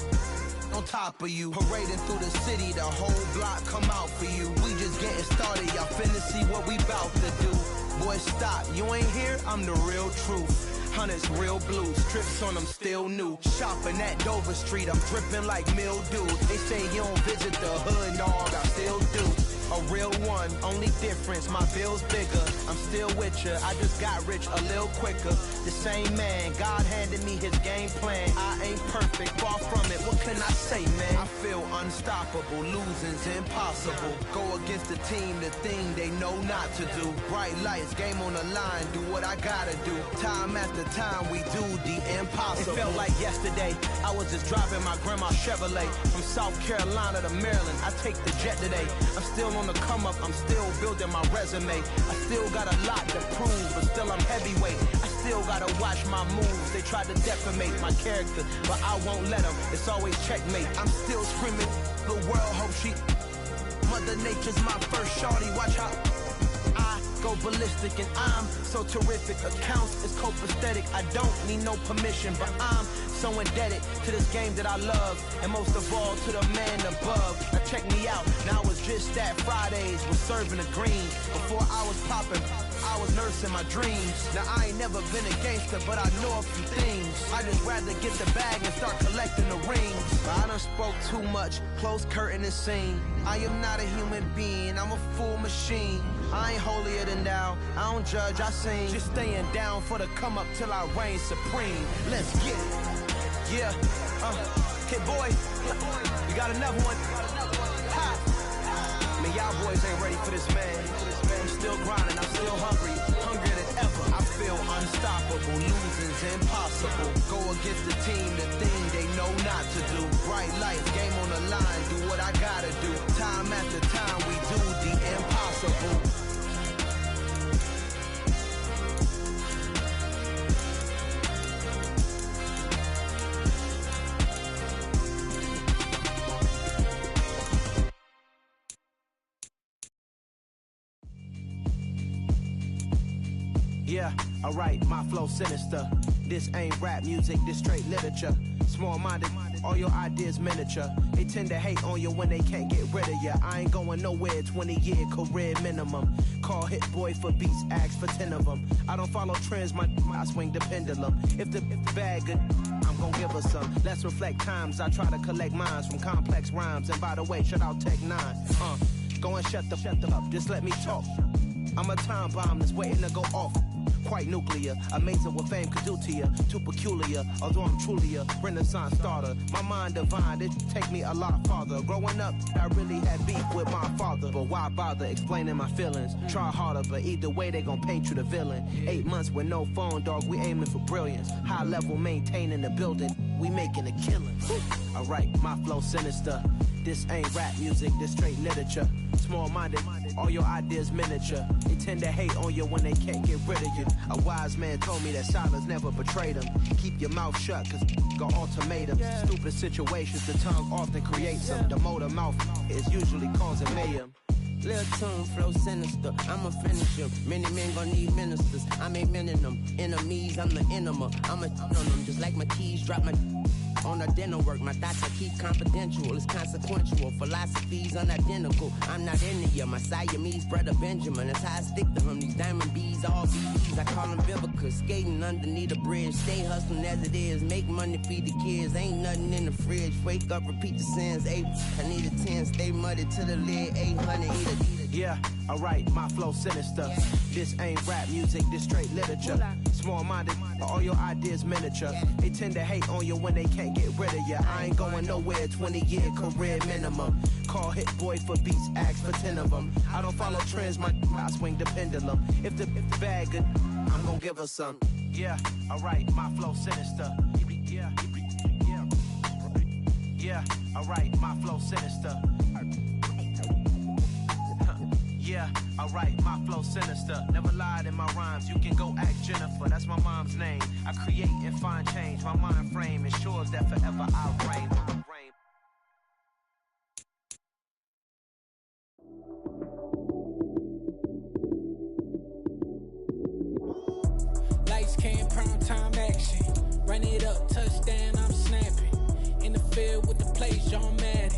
on top of you. Parading through the city, the whole block come out for you. We just getting started, y'all finna see what we bout to do. Boy, stop, you ain't here, I'm the real truth. Hunters, real blue, strips on them still new. Shopping at Dover Street, I'm dripping like mildew. They say you don't visit the hood, dog, I still do. A real one, only difference, my bill's bigger. I'm still with ya, I just got rich a little quicker. The same man, God handed me his game plan. I ain't perfect, far from it, what can I say, man? I feel unstoppable, losing's impossible. Go against the team, the thing they know not to do. Bright lights, game on the line, do what I gotta do. Time after time, we do the impossible. It felt like yesterday, I was just driving my grandma's Chevrolet. From South Carolina to Maryland, I take the jet today. I'm still on the come up, I'm still building my resume. I still got a lot to prove, but still I'm heavyweight. I still gotta watch my moves. They tried to defamate my character, but I won't let them. It's always checkmate. I'm still screaming, the world hope she. Mother Nature's my first shorty, watch how I go ballistic, and I'm so terrific. Accounts is copacetic, I don't need no permission, but I'm so indebted to this game that I love, and most of all to the man above. Now check me out, now it's just that Fridays was serving the green. Before I was popping, I was nursing my dreams. Now I ain't never been a gangster, but I know a few things. I just rather get the bag and start collecting the rings. But I done spoke too much, close curtain and scene. I am not a human being, I'm a full machine. I ain't holier than thou, I don't judge, I sing. Just staying down for the come up till I reign supreme. Let's get it. Yeah, hey boy, you got another one. Ha. Man, y'all boys ain't ready for this, man. I'm still grinding, I'm still hungry, hungrier than ever. I feel unstoppable, losing's impossible. Go against the team, the thing they know not to do. Bright lights, game on the line, do what I gotta do. Time after time, we do the impossible. Yeah, alright, my flow sinister. This ain't rap music, this straight literature. Small-minded, all your ideas miniature. They tend to hate on you when they can't get rid of you. I ain't going nowhere, 20-year career minimum. Call Hit Boy for beats, ask for 10 of them. I don't follow trends, I swing the pendulum. If the bag good, I'm gon' give her some. Let's reflect times, I try to collect minds from complex rhymes. And by the way, shout out Tech 9. Go and shut the up, just let me talk. I'm a time bomb that's waiting to go off. Quite nuclear, amazing what fame could do to you. Too peculiar, although I'm truly a renaissance starter. My mind divine, it take me a lot farther. Growing up, I really had beef with my father. But why bother explaining my feelings? Try harder, but either way they gon' paint you the villain. 8 months with no phone, dog, we aiming for brilliance. High level maintaining the building, we making a killing. Alright, my flow sinister. This ain't rap music, this straight literature. Small-minded, all your ideas miniature. They tend to hate on you when they can't get rid of you. A wise man told me that silence never betrayed him. Keep your mouth shut, cause got ultimatums. Stupid situations, the tongue often creates them. The motor mouth is usually causing mayhem. Lil' tune, flow sinister, I'ma finish him. Many men gon' need ministers, I ain't mending them. Enemies, I'm the enema, I'ma on them. Just like my keys, drop my on the dinner work. My thoughts I keep confidential, it's consequential. Philosophies unidentical, I'm not into you. My Siamese brother Benjamin, that's how I stick to him. These diamond bees, all bees, I call them Vivica. Skating underneath the bridge, stay hustling as it is. Make money, feed the kids, ain't nothing in the fridge. Wake up, repeat the sins, 8, I need a 10. Stay muddy to the lid, 800, eat a. Yeah, alright, my flow sinister. This ain't rap music, this straight literature. Small-minded, all your ideas miniature. They tend to hate on you when they can't get rid of you. I ain't going nowhere, 20-year career minimum. Call Hit Boy for beats, ask for 10 of them. I don't follow trends, I swing the pendulum. If the bag good, I'm gonna give her some. Yeah, alright, my flow sinister. Yeah, alright, my flow sinister. Yeah, alright, my flow sinister. Never lied in my rhymes, you can go ask Jennifer, that's my mom's name. I create and find change, my mind frame ensures that forever I'll reign. Lights came, prime time action. Run it up, touchdown, I'm snapping. In the field with the plays, John Madden.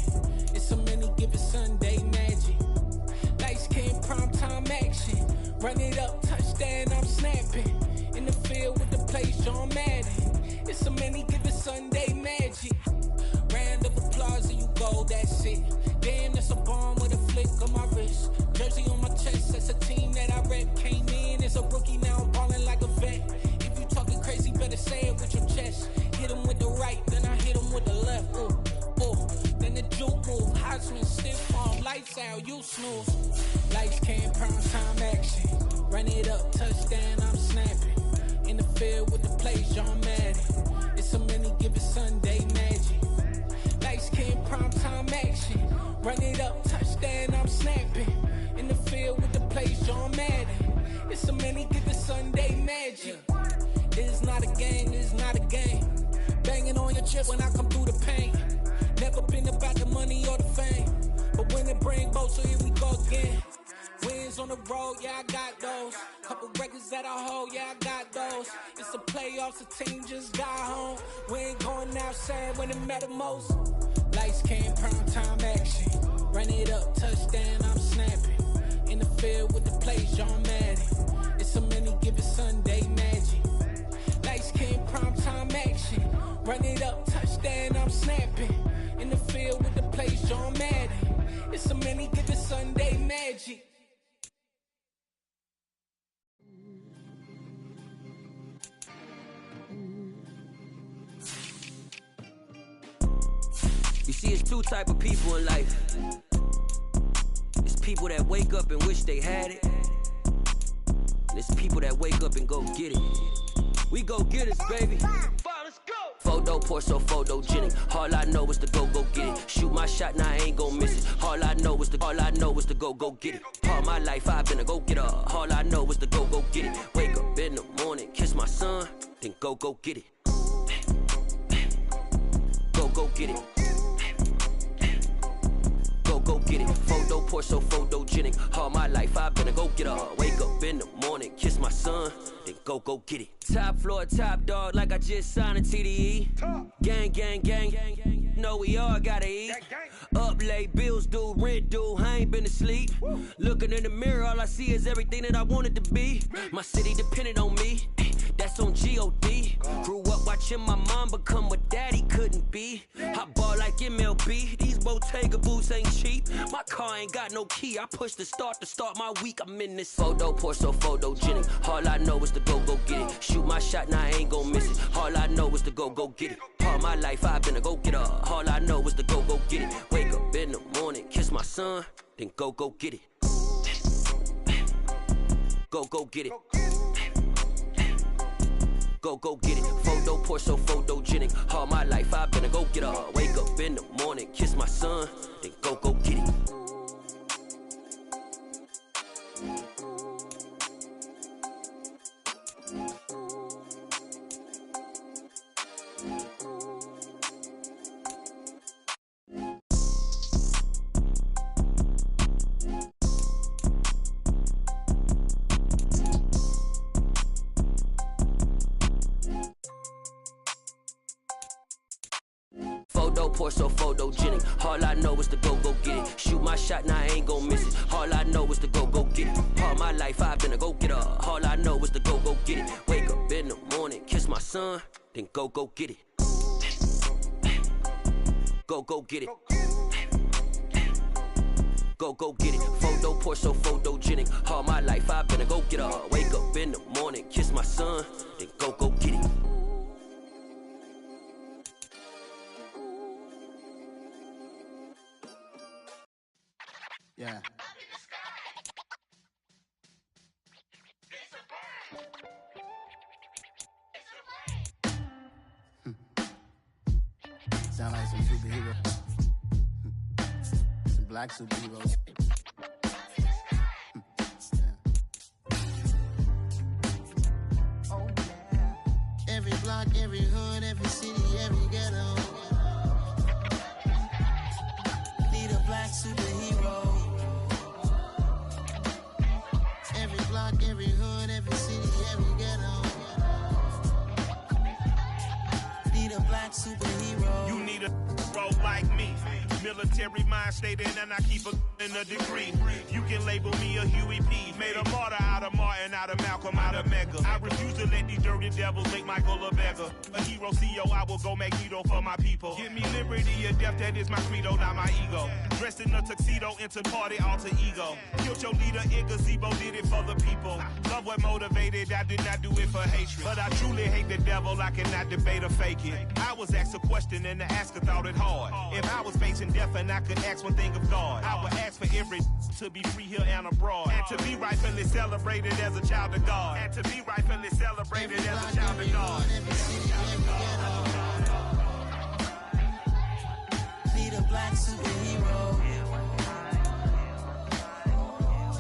It's a many given Sunday magic. Lights came, prime time action. Run it up, touchdown, I'm snapping. In the field with the plays, John Madden. It's a many given Sunday magic. Round of applause and you go, that's it. Damn, that's a bomb with a flick on my wrist. Jersey on my chest, that's a team that I rep. Came in as a rookie, now I'm ballin' like a vet. If you talking crazy, better say it with your chest. Hit him with the right, then I hit him with the left. Then the juke move, high swing, stiff arm, lights out, you snooze. Lights came, prime time action. Run it up, touchdown, I'm snapping. In the field with the plays, John Madden. It's a many given Sunday magic. Lights came, prime time action. Run it up, touchdown, I'm snapping. In the field with the plays, John Madden. It's a many given Sunday magic. It's not a game, it's not a game. Banging on your chest when I come through the pain. Never been about the money or the fame, but when it bring both, so here we go again. Wins on the road, yeah, I got those. Couple records that I hold, yeah, I got those. It's the playoffs, the team just got home. We ain't going outside when it matter most. Lights came, prime time action. Run it up, touchdown, I'm snapping. In the field with the plays, John Madden. It's a many given Sunday magic. Lights came, prime time action. Run it up, touchdown, I'm snapping. In the field with the plays, John Madden. It's a many given Sunday magic. You see, it's two type of people in life. It's people that wake up and wish they had it. And it's people that wake up and go get it. We go get it, baby. Let's go. Photo pour so photogenic. All I know is to go get it. Shoot my shot, now I ain't gon' miss it. All I know is to go get it. All my life I've been a go getter. All I know is to go get it. Wake up in the morning, kiss my son, then go get it. Go get it. Go get it. Photo pour so photogenic. All my life I've been a go getter. Wake up in the morning, kiss my son, then go get it. Top floor, top dog, like I just signed a TDE. Gang. Know we all gotta eat. Up late, bills due, rent due, I ain't been asleep. Looking in the mirror, all I see is everything that I wanted to be. My city depended on me. that's on G.O.D. Grew up watching my mom become what daddy couldn't be. I ball like MLB, these Bottega boots ain't cheap. My car ain't got no key, I push the start to start my week. I'm in this photo, pour so photogenic. All I know is to go get it. Shoot my shot, now I ain't gon' miss it. All I know is to go get it. All my life I've been a go-getter. All I know is to go get it. Wake up in the morning, kiss my son, then go get it. Go get it. Go get it. Photo, pour so photogenic. All my life I've been a go-getter. Wake up in the morning, kiss my son, then go get it. Pour so photogenic. All I know is to go get it. Shoot my shot, now I ain't gon' miss it. All I know is to go get it. All my life I've been a go-getter. All I know is to go get it. Wake up in the morning, kiss my son, then go get it. Go get it. Go get it. Photo, pour so photogenic. All my life I've been a go-getter. Wake up in the morning, kiss my son, then go get it. Yeah. Sound like some superheroes. Some black superheroes. Oh, yeah. Every block, every hood, every city, every ghetto. Need a black superhero. Every block, every hood, every city, every ghetto. Need a black superhero. You need a bro like me. Military mind stated, and I keep in a degree. You can label me a Huey P. Made a martyr out of Martin, out of Malcolm, out of Mega. I refuse to let these dirty devils make Michael a beggar. A hero CEO, I will go Magneto for my people. Give me liberty or death, that is my credo, not my ego. Dressed in a tuxedo, into party, alter ego. Killed your leader in gazebo, did it for the people. Love what motivated, I did not do it for hatred. But I truly hate the devil, I cannot debate or fake it. I was asked a question and the asker thought it hard. If I was facing death and I could ask one thing of God, I would ask for every to be free here and abroad, and to be rightfully celebrated as a child of God, and to be rightfully celebrated as a child of God. Need a black superhero.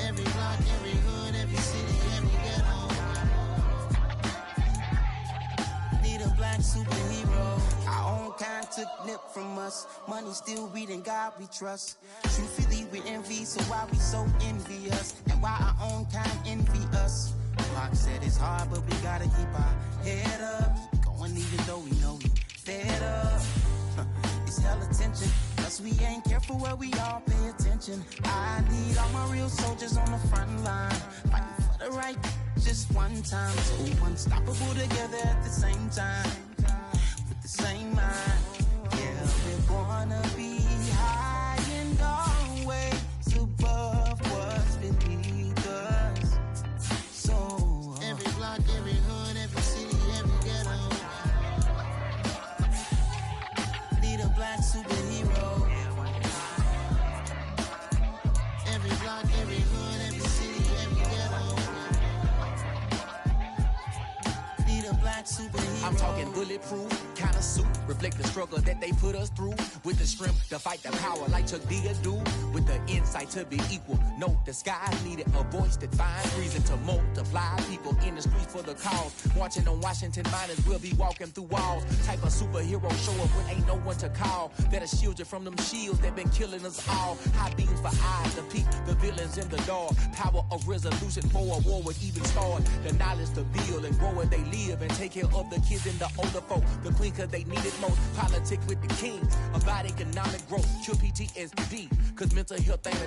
Every block, every hood, every city, every ghetto. Need a black superhero. Our own kind took nip from us. Money still reading God we trust. Truthfully we envy, so why we so envious? And why our own kind envy us? Pac said it's hard, but we gotta keep our head up. Going even though we know we fed up. It's hell attention, plus we ain't careful where we all pay attention. I need all my real soldiers on the front line, fighting for the right just one time. So unstoppable together at the same time, with the same mind. Yeah, we're gonna be high and always above what's beneath us. So every block, every hood, every city, every ghetto. Need a black superhero. Every block, every hood, every city, every ghetto. Need a black superhero. I'm talking bulletproof kind of suit, reflect the struggle that they put us through, with the strength to fight the power like Chuck D do, with the insight to be equal. Note the skies needed a voice that finds reason to multiply people in the streets for the cause. Marching on Washington miners, we'll be walking through walls. Type of superhero show up when ain't no one to call. That'll shield you from them shields that been killing us all. High beams for eyes to peek the villains in the dark. Power of resolution for a war would even start. The knowledge to build and grow where they live and take care of the kids and the older folk. The queen cause they need it most. Politics with the king about economic growth. Cure PTSD cause mental health ain't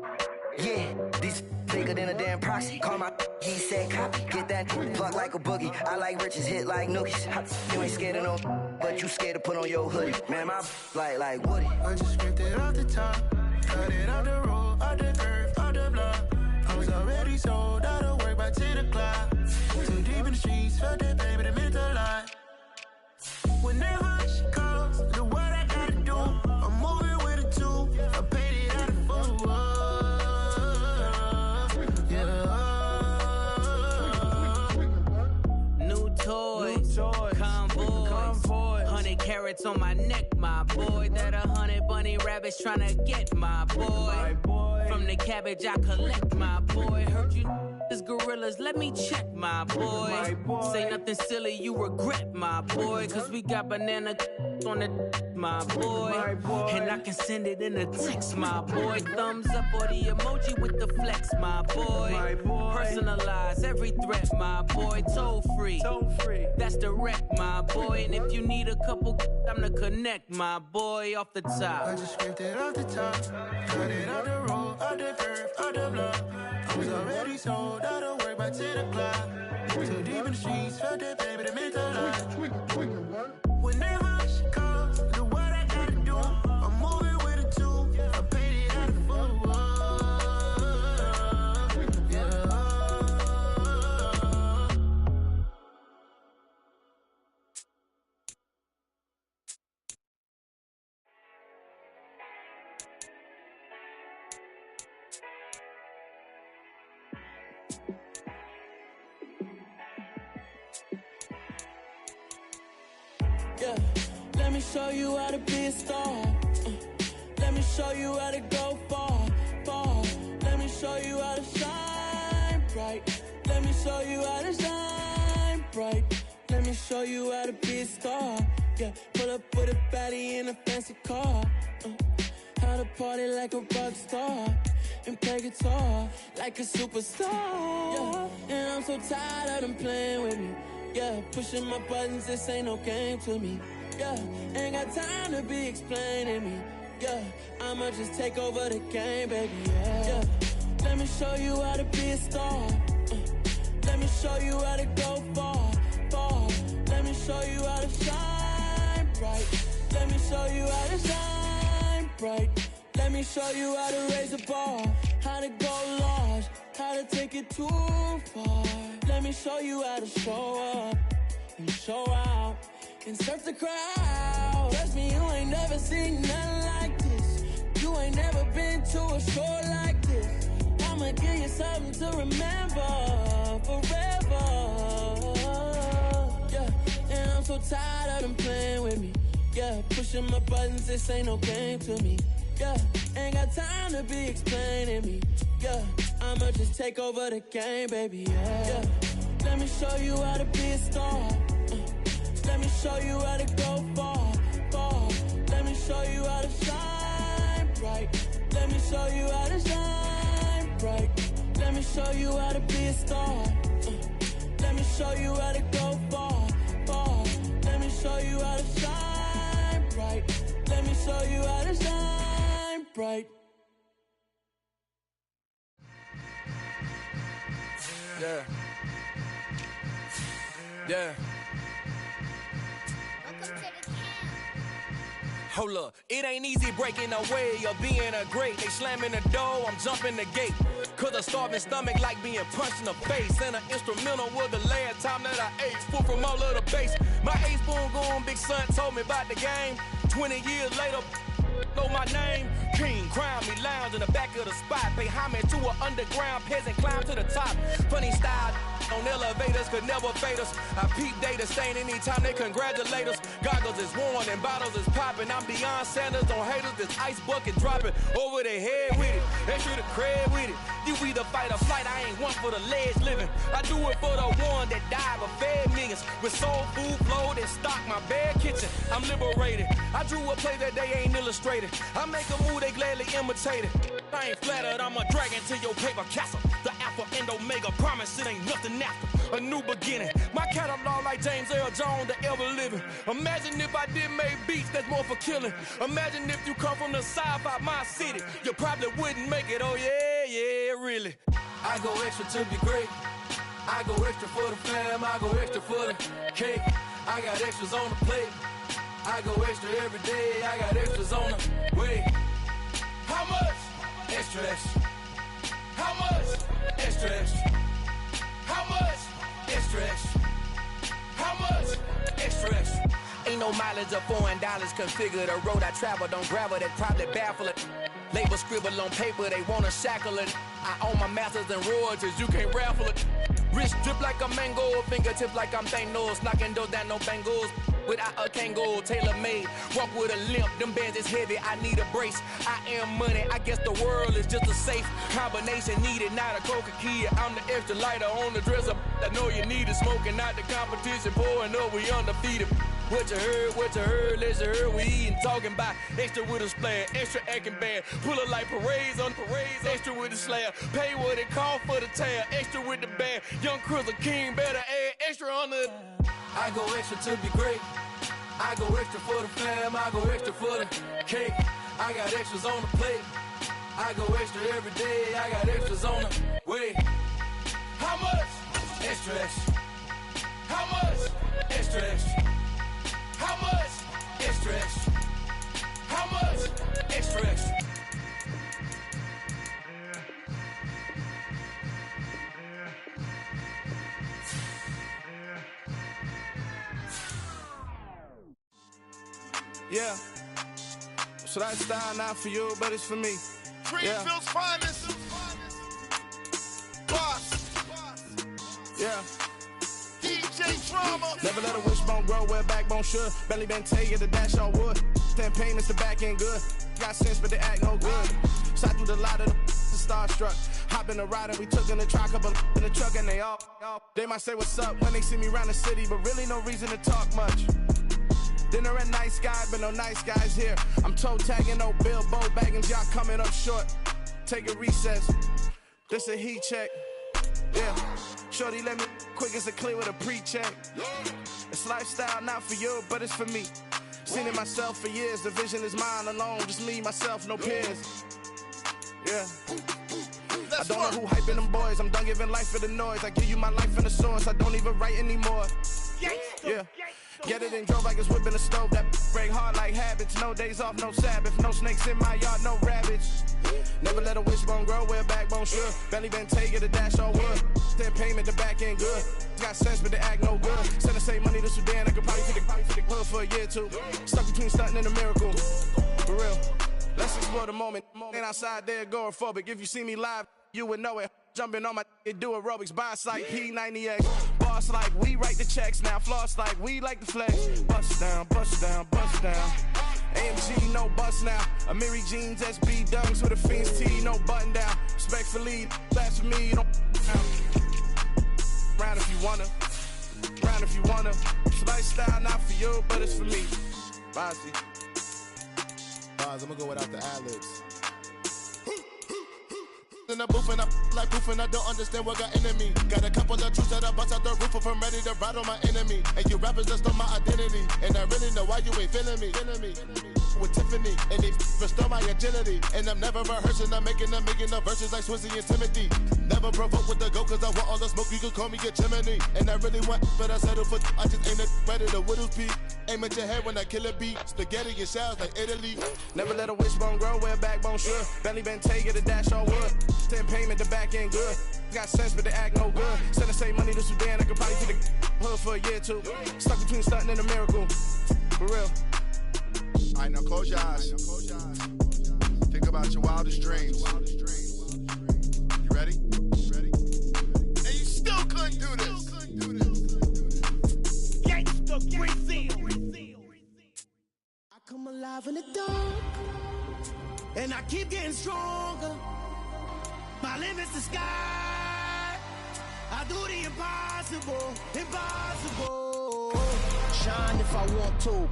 Yeah, these bigger than a damn proxy. Call my he said copy. Get that plug like a boogie. I like riches, hit like nookies. You ain't scared of no, but you scared to put on your hoodie. Man, my like Woody. I just scraped it off the top, cut it off the road, off the curve, off the block. I was already sold out of work by 10 o'clock. Too deep in the streets, felt that baby, that meant a lot. Whenever she calls, do what I gotta do. I'm moving with a two, I paid it out of full. Yeah. New toys, convoy, 100 carats on my neck, my boy. That 100 bunny rabbits tryna get my boy. From the cabbage I collect, my boy. Heard you is gorillas, let me check, my boy. Say nothing silly, you regret, my boy. Cause we got banana on the my boy. And I can send it in a text, my boy. Thumbs up or the emoji with the flex, my boy. Personalize every threat, my boy. Toll free, that's direct, my boy. And if you need a couple, I'm the connect, my boy. Off the top, I just scraped it off the top, cut it off the road, off the curve, off the block. I was already sold out of work by 10 o'clock. Too deep in the streets, felt that baby, that meant a lot. Whenever she calls, do what I gotta do. I'm moving with a two, I paid it out of full. yeah. Let me show you how to be a star. Let me show you how to go far, far. Let me show you how to shine bright. Let me show you how to shine bright. Let me show you how to be a star. Yeah, pull up with a baddie in a fancy car. How to party like a rock star and play guitar like a superstar. Yeah, and I'm so tired of them playing with me. Yeah, pushing my buttons, this ain't no game to me. Yeah, ain't got time to be explaining me. Yeah, I'ma just take over the game, baby. Yeah, let me show you how to be a star. Let me show you how to go far, far. Let me show you how to shine bright. Let me show you how to shine bright. Let me show you how to raise the bar, how to go large, how to take it too far. Let me show you how to show up and show out and surf the crowd. Trust me, you ain't never seen nothing like this. You ain't never been to a show like this. I'ma give you something to remember forever. Yeah, and I'm so tired of them playing with me. Yeah, pushing my buttons, this ain't no game to me. Yeah, ain't got time to be explaining me. Yeah, I'ma just take over the game, baby. Yeah, let me show you how to be a star. Let me show you how to go far, far. Let me show you how to shine bright. Let me show you how to shine bright. Let me show you how to be a star. Let me show you how to go far, far. Let me show you how to shine bright. Let me show you how to shine bright. Yeah. Yeah. Hold up, it ain't easy breaking away or being a great. They slamming the door, I'm jumping the gate. Cause a starving stomach like being punched in the face. And an instrumental was the last time that I ate. Full from all of the bass. My ace spoon going, big son told me about the game. 20 years later, know my name. King, crown me, lounge in the back of the spot. Pay homage to an underground peasant, climb to the top. Funny style on elevators could never fade us. I peep data stain anytime they congratulate us. Goggles is worn and bottles is popping. I'm beyond Sanders on haters, this ice bucket dropping over their head with it. They should have cred with it. You either fight or flight, I ain't one for the ledge living. I do it for the one that died but fed millions. With soul food flowed and stocked my bare kitchen. I'm liberated. I drew a play that they ain't illustrated. I make a move, they gladly imitate it. I ain't flattered, I'm a dragon to your paper castle. The Alpha and Omega, promise it ain't nothing after. A new beginning. My catalog like James Earl Jones, the ever living. Imagine if I did make beats that's more for killing. Imagine if you come from the sci-fi, my city. You probably wouldn't make it, oh yeah, yeah, really. I go extra to be great. I go extra for the fam, I go extra for the cake. I got extras on the plate. I go extra every day, I got extras on the way. How much? Extra, extra. How much? Extra, extra. How much? Extra, extra. How much? Extra, extra. Ain't no mileage of $4 configure the road I travel. Don't gravel, that probably baffle it. Label scribble on paper, they wanna shackle it. I own my masters and royalties, you can't raffle it. Wrist drip like a mango, fingertips like I'm Thanos. Knocking those down, no bangles. Without a Kango, tailor-made. Walk with a limp, them bands is heavy, I need a brace. I am money, I guess the world is just a safe combination needed, not a Coca-Cola. I'm the extra lighter on the dresser. I know you need it, smoking out the competition, pouring up, we undefeated. What you heard, let's heard, we eatin', talking about extra with a splash, extra acting bad, pull up like parades on parades, extra with the slab, pay what it cost for the tab, extra with the band, young Crizzle King, better add extra on the. I go extra to be great, I go extra for the fam, I go extra for the cake, I got extras on the plate, I go extra every day, I got extras on the way. How much? Extra, extra. How much? Extra, extra. How much? Extra, extra. How much? Extra, extra. Yeah. So that style not for you, but it's for me. Greenfield's finest. Boss. Yeah. DJ Drama. Never let a wishbone grow where a backbone should. Belly been tell you the dash all wood. 10 payments, the back end good. Got sense, but they act no good. Shot through the lot of the starstruck. Hop in the ride and we took in the truck, couple in the truck and they all. They might say what's up when they see me around the city, but really no reason to talk much. Dinner at nice guy, but no nice guys here. I'm toe tagging, no Bilbo Baggins, y'all coming up short. Take a recess. This a heat check. Yeah. Shorty let me quick as a clear with a pre-check. It's lifestyle not for you, but it's for me. Seen it myself for years. The vision is mine alone. Just me, myself, no peers. Yeah. I don't know who hyping them boys. I'm done giving life for the noise. I give you my life in the source. I don't even write anymore. Yeah. Get it and drove like it's whipping the stove. That break hard like habits. No days off, no Sabbath. No snakes in my yard, no rabbits. Never let a wishbone grow where a backbone should. Belly been take it, the dash all wood. 10 payment, the back end good. Got sense, but they act no good. Send the same money to Sudan. I could probably take the hood for a year or two. Stuck between stunting and a miracle. For real. Let's explore the moment. Ain't outside there agoraphobic. If you see me live, you would know it. Jumping on my do aerobics, buy like P90X. Boss like we write the checks now. Floss like we like the flex. Bust down, bust down, bust down. AMG, no bust now. Amiri jeans, SB dunks with a Fiends T, no button down. Respectfully, that's for me, you don't round if you wanna. Round if you wanna. It's lifestyle not for you, but it's for me. Bossy. Bars, I'm gonna go without the ad-libs. In the booth and I like proof and I don't understand what got into me. Got a couple of truths that I bust out the roof if I'm ready to ride on my enemy. And you rappers just stole my identity. And I really know why you ain't feeling me. With Tiffany and they restore my agility. And I'm never rehearsing, I'm making $1 million verses like Swizzy and Timothy. Never provoke with the go cause I want all the smoke, you can call me a chimney. And I really want, but I settle for I just ain't ready to whittles peak. Aim at your head when I kill a beat. Spaghetti and shells like Italy. Never let a wishbone grow where a backbone should. Belly been take it, the dash all wood. 10 payment, the back end good. Got sense, but they act no good. Send the same money to Sudan, I could probably take the hood for a year or two. Stuck between stunting and a miracle. For real. Alright, now close your eyes. Think about your wildest dreams. You ready? And you still couldn't do this. Gangsta Brazil. I come alive in the dark, and I keep getting stronger. My limit's the sky. I do the impossible, impossible. Shine if I want to.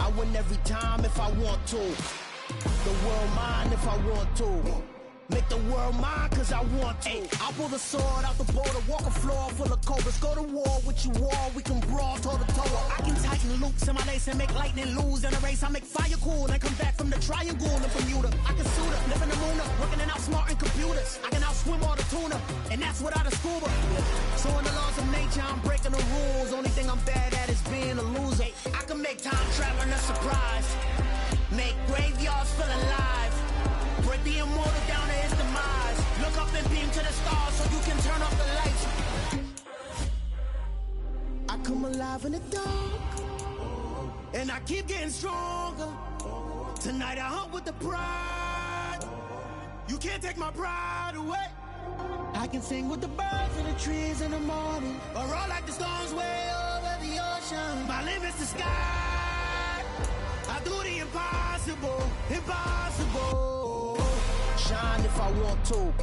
I win every time if I want to. The world mine if I want to. Make the world mine cause I want to. I pull the sword out the border, walk a floor full of cobras. Go to war with you all, we can brawl toe to toe. I can tighten loops in my lace and make lightning lose in a race. I make fire cool and come back from the triangle and Bermuda. I can suit up, live in the moon up, working and outsmarting computers. Bahamas. I can outswim all the tuna, and that's without a scuba. So in the laws of nature, I'm breaking the rules. Only thing I'm bad at is being a loser. I can make time traveling a surprise. Make graveyards feel alive. Break the immortal down to his demise. Look up and beam to the stars so you can turn off the lights. I come alive in the dark, and I keep getting stronger. Tonight I hunt with the pride. You can't take my pride away. I can sing with the birds and the trees in the morning, or roll like the storms way over the ocean. My limit's the sky. I do the impossible, impossible. Shine if I want to.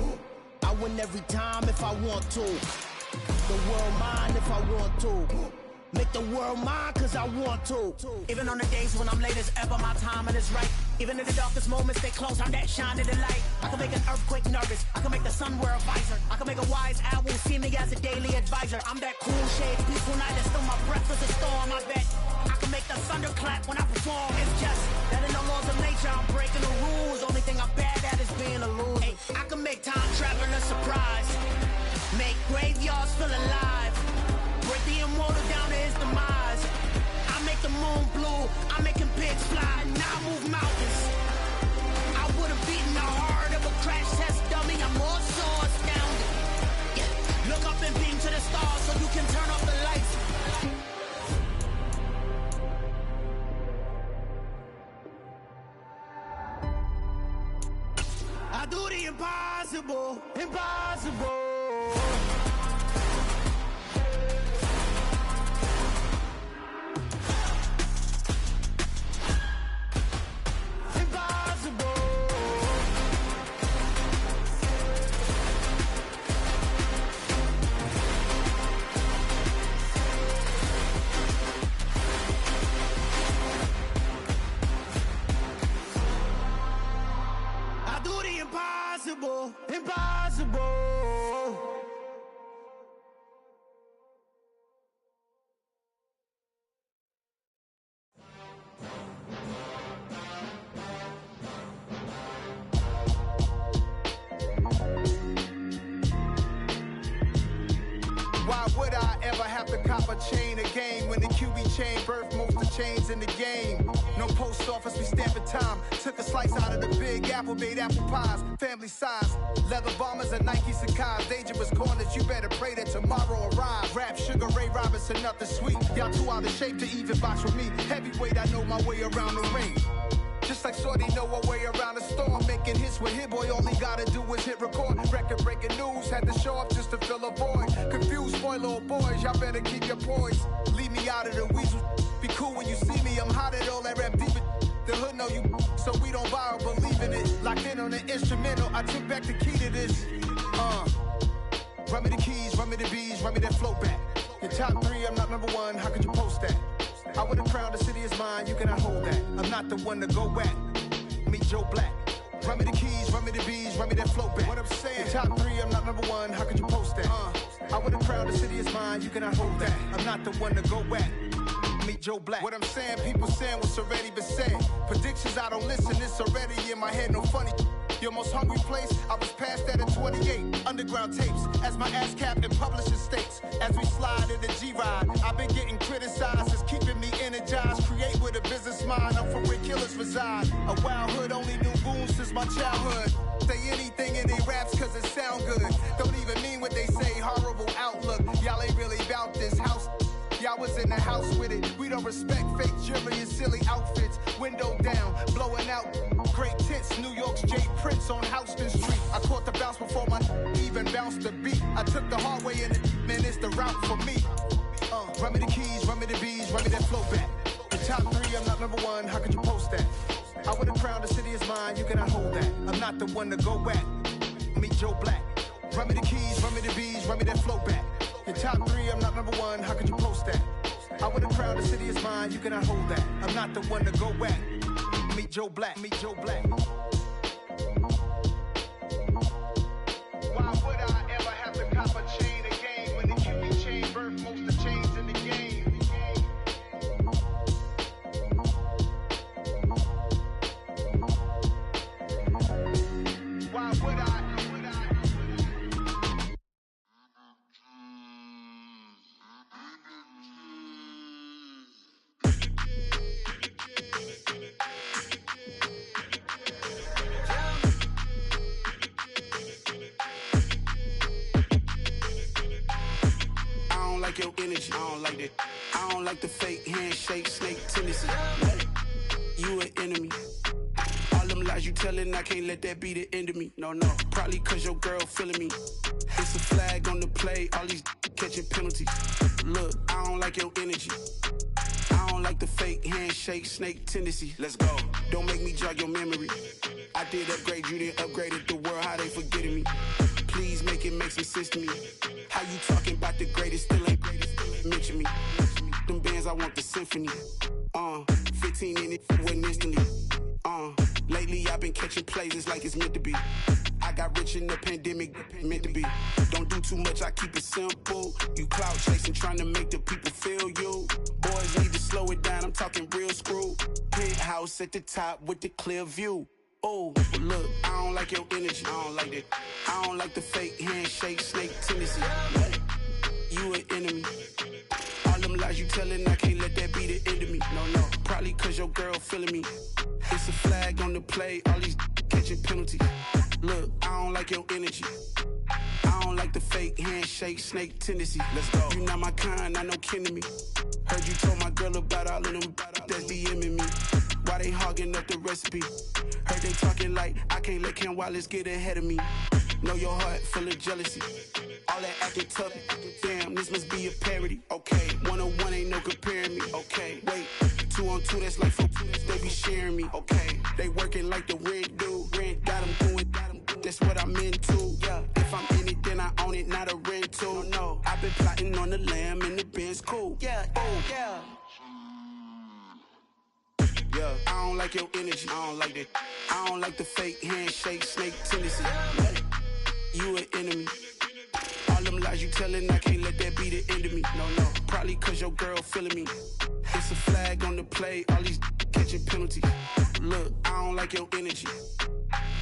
I win every time if I want to. The world mine if I want to. Make the world mine cause I want to. Even on the days when I'm late as ever, my timing is right. Even in the darkest moments, stay close, I'm that shine of the light. I can make an earthquake nervous, I can make the sun wear a visor. I can make a wise owl see me as a daily advisor. I'm that cool shade, peaceful night, and still my breath is a storm, I bet. I can make the thunder clap when I perform. It's just that in the laws of nature, I'm breaking the rules. Only thing I'm bad at is being a loser. Hey, I can make time traveling a surprise. Make graveyards feel alive. Break the immortal down to his demise. I make the moon blue, I'm making pigs fly, now I move mountains. I would've beaten the heart of a crash test dummy, I'm more so astounded. Yeah. Look up and beam to the stars so you can turn off the lights. I do the impossible, impossible. Impossible, impossible. Why would I ever have to cop a chain again when the QB chain birthed most of chains in the game? No post office, we stamping time. Took a slice out of the big apple, made apple pies, family size. Leather bombers and Nike Sacai's. Dangerous corners, you better pray that tomorrow arrives. Rap, Sugar Ray Robinson, nothing sweet. Y'all too out of shape to even box with me. Heavyweight, I know my way around the ring. Just like Shorty know her way around the storm. Making hits with Hit Boy, all he gotta do is hit record. Record breaking news, had to show up just to fill a void. Confused boy, little boys, y'all better keep your poise. Leave me out of the weasel. Be cool when you see me, I'm hot at all that rap deep. The hood know you, so we don't borrow, believe in it. Locked in on the instrumental, I took back the key to this. Run me the keys, run me the bees, run me that flow back. Your top three, I'm not number one, how could you post that? I would've crowned the city is mine, you cannot hold that. I'm not the one to go back. Meet Joe Black. Run me the keys, run me the bees, run me that flow back. What I'm saying, your top three, I'm not number one, how could you post that? I would've crowned the city is mine, you cannot hold that. I'm not the one to go back. Meet Joe Black. What I'm saying, people saying what's already been said. Predictions, I don't listen, it's already in my head, no funny. Your most hungry place, I was past that at 28. Underground tapes, as my ass cap in publishing states. As we slide in the G-Ride, I've been getting criticized, it's keeping me energized. Create with a business mind, I'm from where killers reside. A wild hood, only knew goons since my childhood. Say anything in they raps cause it sound good. Don't even mean what they say, horrible outlook. Y'all ain't really about this house. Y'all was in the house with it. We don't respect fake jewelry and silly outfits. Window down, blowing out great tits. New York's J. Prince on Houston Street. I caught the bounce before my even bounced the beat. I took the hard way in it, man, it's the route for me. Run me the keys, run me the bees, run me that flow back. The top three, I'm not number one, how could you post that? I would've crowned the city is mine, you cannot hold that. I'm not the one to go back. Meet Joe Black. Run me the keys, run me the bees, run me that flow back. Your top three, I'm not number one, how could you post that? I would've crowned the city is mine, you cannot hold that. I'm not the one to go back. Meet Joe Black, meet Joe Black. Why would I ever have to cop a chain again when the QB chain birthed most of the chains in the game? Why would I? like your energy. I don't like that. I don't like the fake handshake, snake tendency. You an enemy. All them lies you telling, I can't let that be the end of me. No, probably cause your girl feeling me. It's a flag on the play, all these catching penalties. Look, I don't like your energy. I don't like the fake handshake, snake tendency. Let's go. Don't make me jog your memory. I did upgrade, you didn't upgrade it. The world, how they forgetting me. Please make it make some sense to me. How you talking about the greatest, still ain't mention me. Them bands, I want the symphony. 15 in it, went instantly. Lately I've been catching plays, it's like it's meant to be. I got rich in the pandemic, meant to be. Don't do too much, I keep it simple. You clout chasing, trying to make the people feel you. Boys need to slow it down, I'm talking real screw. Penthouse at the top with the clear view. Oh, but look, I don't like your energy, I don't like that. I don't like the fake handshake, snake tendency. You an enemy. All them lies you telling, I can't let that be the end of me. No, probably cause your girl feeling me. It's a flag on the play, all these catching penalties. Look, I don't like your energy. I don't like the fake handshake, snake tendency. Let's go. You not my kind, I know kin to me. Heard you told my girl about all of them that's DMing me. Why they hogging up the recipe? Heard they talking like I can't let Ken Wallace get ahead of me. Know your heart full of jealousy. All that acting tough, damn, this must be a parody. Okay, 1-on-1 ain't no comparing me. Okay, wait, 2-on-2, that's like 4, they be sharing me. Okay, they working like the rent do. Rent got them doing, that's what I'm into. Yeah, if I'm in it, then I own it, not a rental. No, I've been plotting on the lamb and the Benz cool. Yeah, yeah. Yeah, I don't like your energy, I don't like that. I don't like the fake handshake, snake tendency. You an enemy. All them lies you telling, I can't let that be the end of me. No, probably cause your girl feeling me. It's a flag on the play, all these catching penalties. Look, I don't like your energy.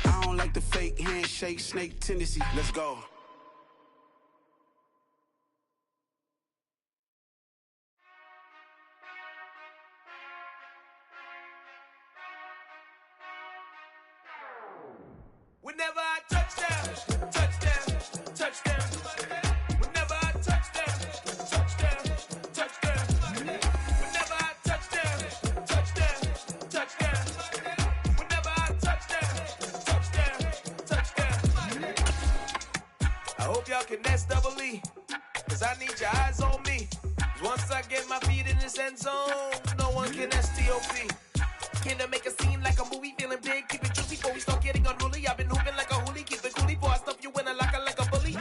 I don't like the fake handshake, snake tendency. Let's go. Whenever I touch down, touchdown, touchdown. Whenever I touch down, touchdown, touchdown. Whenever I touch down, touchdown, touchdown. Whenever I touch down, touchdown. I hope y'all can S-double-E, cause I need your eyes on me. Once I get my feet in this end zone, no one can S-T-O-P. Can I make a scene like a movie, feeling big, keep it juicy before we start getting unruly. I've been hooping like a hoolie, keep it coolie before I stuff you in a locker like a bully.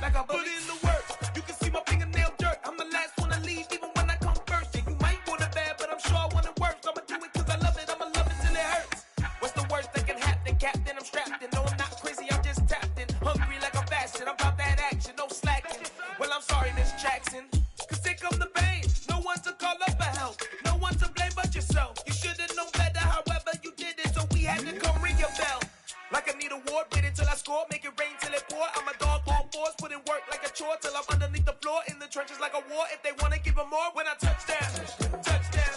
Like a bully. Put in the work, you can see my fingernail dirt. I'm the last one to leave, even when I come first. Yeah, you might want it bad, but I'm sure I want it worse. I'ma do it cause I love it, I'ma love it till it hurts. What's the worst that can happen, Captain? I'm strapped in, no I'm not crazy, I'm just tapped in. Hungry like a bastard, I'm about that action, no slacking. Well, I'm sorry, Miss Jackson, cause here come the pain. No one to call up for help, no one to blame but yourself. You should've known better, however you did it, so we had to come ring your bell. Like I need a war, wait until I score, make it rain till it pour. I'm a dog on fours, put in work like a chore till I'm underneath the floor, in the trenches like a war. If they wanna give them more, when I touch down, touchdown,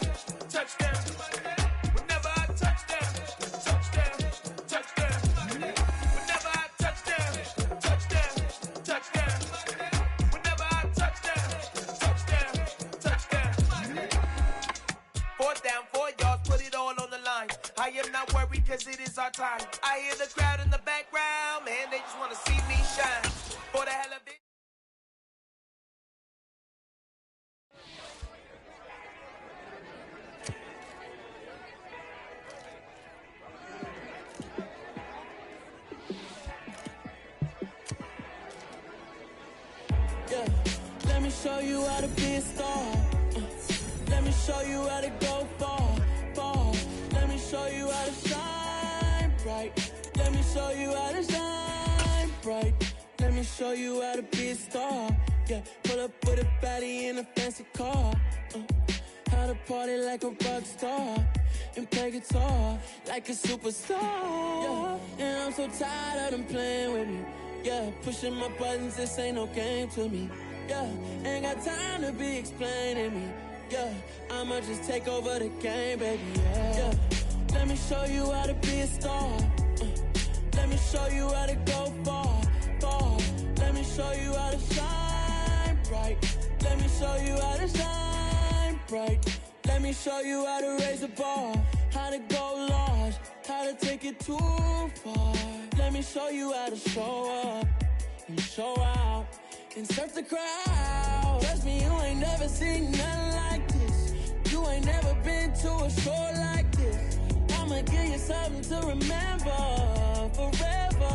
touchdown. Whenever I touch down, touchdown, touchdown. Whenever I touch down, touchdown, touchdown. Whenever I touch down, touchdown, touchdown. 4th down, 4 yards, put it all on the line. I am not worried cause it is our time. I hear the crowd in the background, man, they just wanna see me shine. For the hell of it. Yeah, let me show you how to be a star. Let me show you how to go far, far. Let me show you how to shine bright. Let me show you how to shine bright. Let me show you how to be a star. Yeah, pull up with a baddie in a fancy car. How to party like a rock star and play guitar like a superstar. Yeah, and I'm so tired of them playing with me. Yeah, pushing my buttons, this ain't no game to me. Yeah, ain't got time to be explaining me. Yeah, I'ma just take over the game, baby. Yeah, let me show you how to be a star. Let me show you how to go far, far. Let me show you how to shine bright. Let me show you how to shine bright. Let me show you how to raise the bar, how to go large, how to take it too far. Let me show you how to show up and show out and surf the crowd. Trust me, you ain't never seen nothing like this. You ain't never been to a show like this. I'ma give you something to remember forever.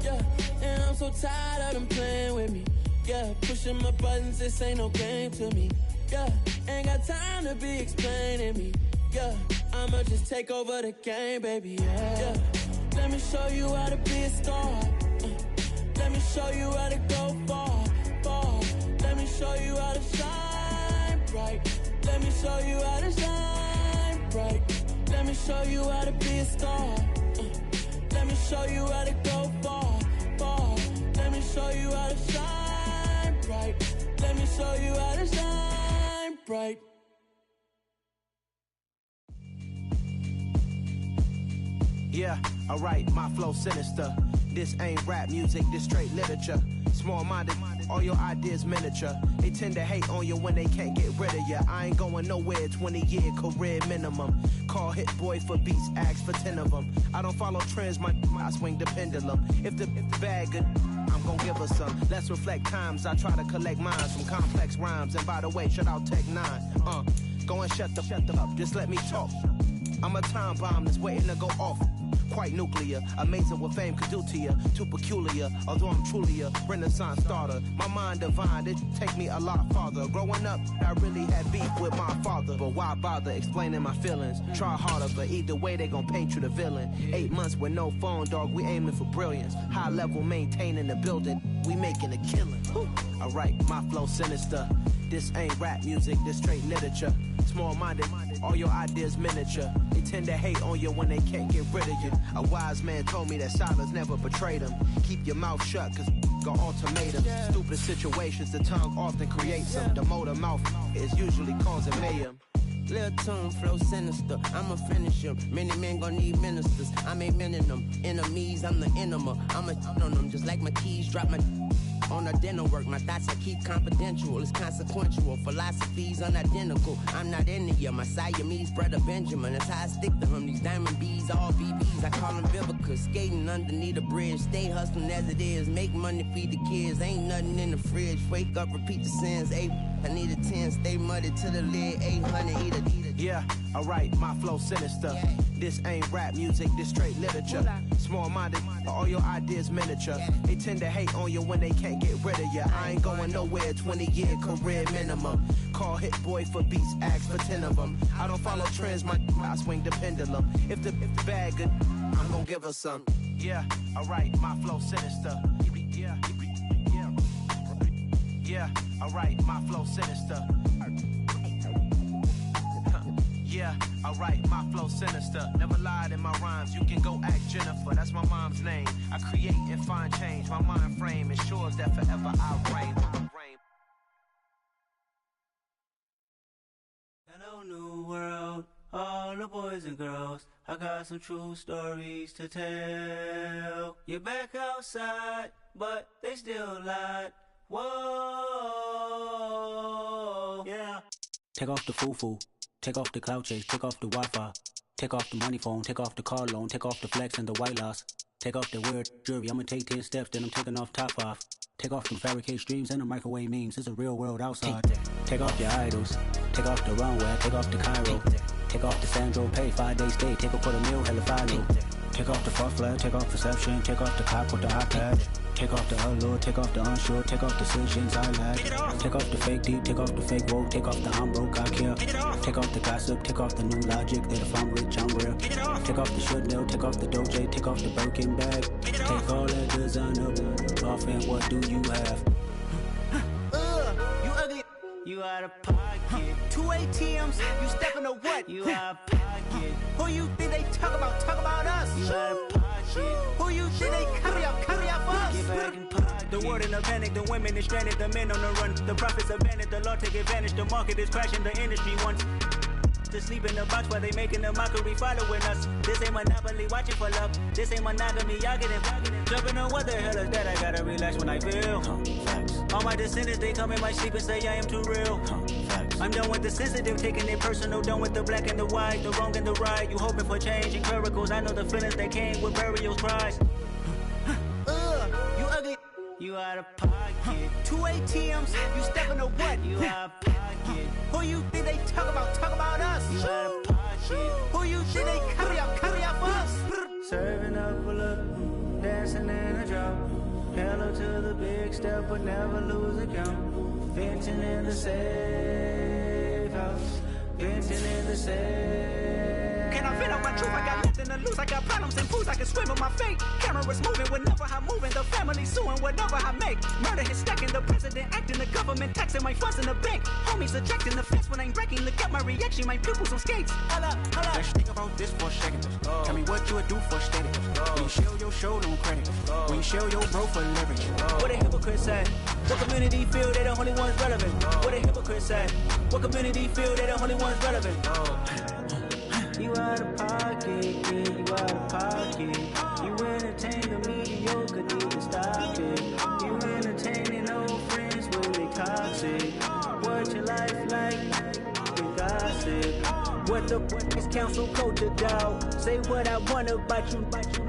Yeah, and I'm so tired of them playing with me. Yeah, pushing my buttons, this ain't no game to me. Yeah, ain't got time to be explaining me. Yeah, I'ma just take over the game, baby. Yeah, let me show you how to be a star. Let me show you how to go far, far. Let me show you how to shine bright. Let me show you how to shine bright. Let me show you how to be a star. Let me show you how to go far, far. Let me show you how to shine bright. Let me show you how to shine bright. Yeah, alright, my flow sinister. This ain't rap music, this straight literature. Small-minded, all your ideas miniature. They tend to hate on you when they can't get rid of you. I ain't going nowhere, 20-year career minimum. Call Hit Boy for beats, ask for 10 of them. I don't follow trends, I swing the pendulum. If the bag good, I'm gon' give her some. Let's reflect times, I try to collect minds from complex rhymes. And by the way, shout out Tech 9. Go and shut the up, just let me talk. I'm a time bomb that's waiting to go off. Quite nuclear, amazing what fame could do to you. Too peculiar, although I'm truly a renaissance starter. My mind divine, it take me a lot farther. Growing up, I really had beef with my father. But why bother explaining my feelings? Try harder, but either way they gon' paint you the villain. 8 months with no phone, dog, we aiming for brilliance. High level maintaining the building, we making a killing. Alright, my flow sinister. This ain't rap music, this straight literature. Small-minded, all your ideas miniature. They tend to hate on you when they can't get rid of you. A wise man told me that silence never betrayed him. Keep your mouth shut, cause gon' ultimatum. Stupid situations, the tongue often creates them. The motor mouth is usually causing mayhem. Lil' tune, flow sinister, I'ma finish him. Many men gon' need ministers, I ain't mending them. Enemies, I'm the enema, I'ma on them. Just like my keys, drop my on the dinner work. My thoughts I keep confidential, it's consequential. Philosophies unidentical, I'm not into you. My Siamese brother Benjamin, that's how I stick to him. These diamond bees, all BBs, I call them Vivica. Skating underneath the bridge, stay hustling as it is. Make money, feed the kids, ain't nothing in the fridge. Wake up, repeat the sins, I need a 10, stay muddy to the lid, 800, eat it. Yeah, alright, my flow sinister. This ain't rap music, this straight literature. Small-minded, all your ideas miniature. They tend to hate on you when they can't get rid of you. I ain't going nowhere, 20-year career minimum. Call Hit Boy for beats, ask for 10 of them. I don't follow trends, I swing the pendulum. If the bag good, I'm gon' give her some. Yeah, alright, my flow sinister. Yeah, alright, my flow sinister. Yeah, alright, my flow sinister. Never lied in my rhymes, you can go ask Jennifer, that's my mom's name. I create and find change, my mind frame ensures that forever I reign. Hello, new world, all the boys and girls. I got some true stories to tell. You're back outside, but they still lied. Whoa, yeah. Take off the foo-foo. Take off the cloud chase, take off the Wi-Fi. Take off the money phone, take off the car loan, take off the flex and the white loss. Take off the weird jewelry, I'ma take 10 steps, then I'm taking off top off. Take off them fabricate streams and the microwave memes, it's a real world outside. Take off your idols, take off the runway, take off the Cairo. Take off the Sandro pay, 5-day stay, take off for the meal, hella follow. Take off the fuck flag, take off perception, take off the cop with the iPad. Take off the allure, take off the unsure, take off decisions I lack. Take off the fake deep, take off the fake woke, take off the I'm broke, I care. Take off the gossip, take off the new logic that if I'm rich, I'm real. Take off the Chanel, take off the Doja, take off the Birkin bag. Take all that designer off and what do you have? You ugly. You out of pocket. 2 ATMs, you stepping to what? You out of pocket. Who you think they talk about? Talk about us. You out of pocket. Who you think they carry out for us? Get back in pocket. The world in a panic, the women is stranded, the men on the run. The profits abandoned, the law take advantage, the market is crashing, the industry wants. to sleep in the box while they making a mockery following us. This ain't Monopoly, watching for love. This ain't monogamy, y'all get it. Jumping on what the hell is that? I gotta relax when I feel. All my descendants, they come in my sleep and say I am too real. I'm done with the sensitive, taking it personal. Done with the black and the white, the wrong and the right. You hoping for change and miracles. I know the feelings that came with burial cries. You ugly. You out of pocket. 2 ATMs, you stepping to what? You out of pocket. Who you think they talk about us? You out of pocket. Who you think they carry out for us? Serving up a look, dancing in a drop. Hello to the big step, but never lose a count. Venting in the safe house. Venting in the safe. Can I vent out my truth? I got nothing to lose. I got problems and fools. I can swim with my fate. Cameras moving whenever I'm moving. The family suing whatever I make. Murder is stacking. The president acting. The government taxing my funds in the bank. Homies ejecting the fence when I'm breaking. Look at my reaction. My pupils on skates. Hold up. Let's think about this for a second. Tell me what you would do for status. When you show your show, no credit. When you show your bro for leverage. What a hypocrite say. What community feel they the only ones relevant? What a hypocrite say. What community feel they the only ones relevant? You out of pocket, yeah, you out of pocket. You entertain the mediocre, need to stop it. You entertaining old friends when they toxic. What your life like? You gossip. What the fuck is council culture, dog? Say what I want about you.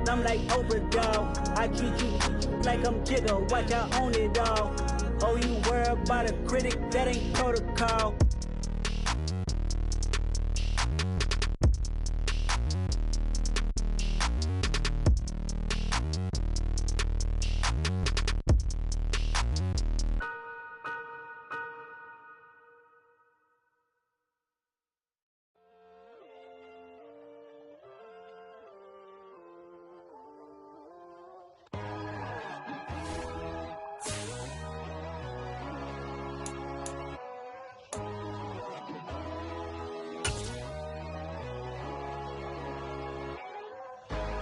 I'm like Oprah, dog. I treat you like I'm Jigga. Watch I own it all. Oh, you worry about a critic? That ain't protocol.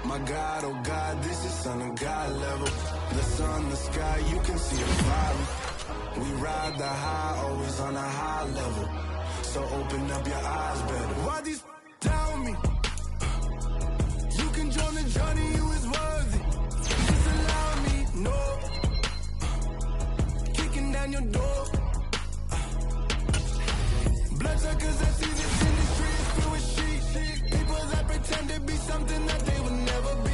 My God, oh God, this is Son of God level. The sun, the sky, you can see the vibe. We ride the high, always on a high level. So open up your eyes better. Why these tell me? You can join the journey, you is worthy. Just allow me, no. Kicking down your door. Bloodsuckers, I see this industry is filled with sheep. People that pretend to be something that they would never be.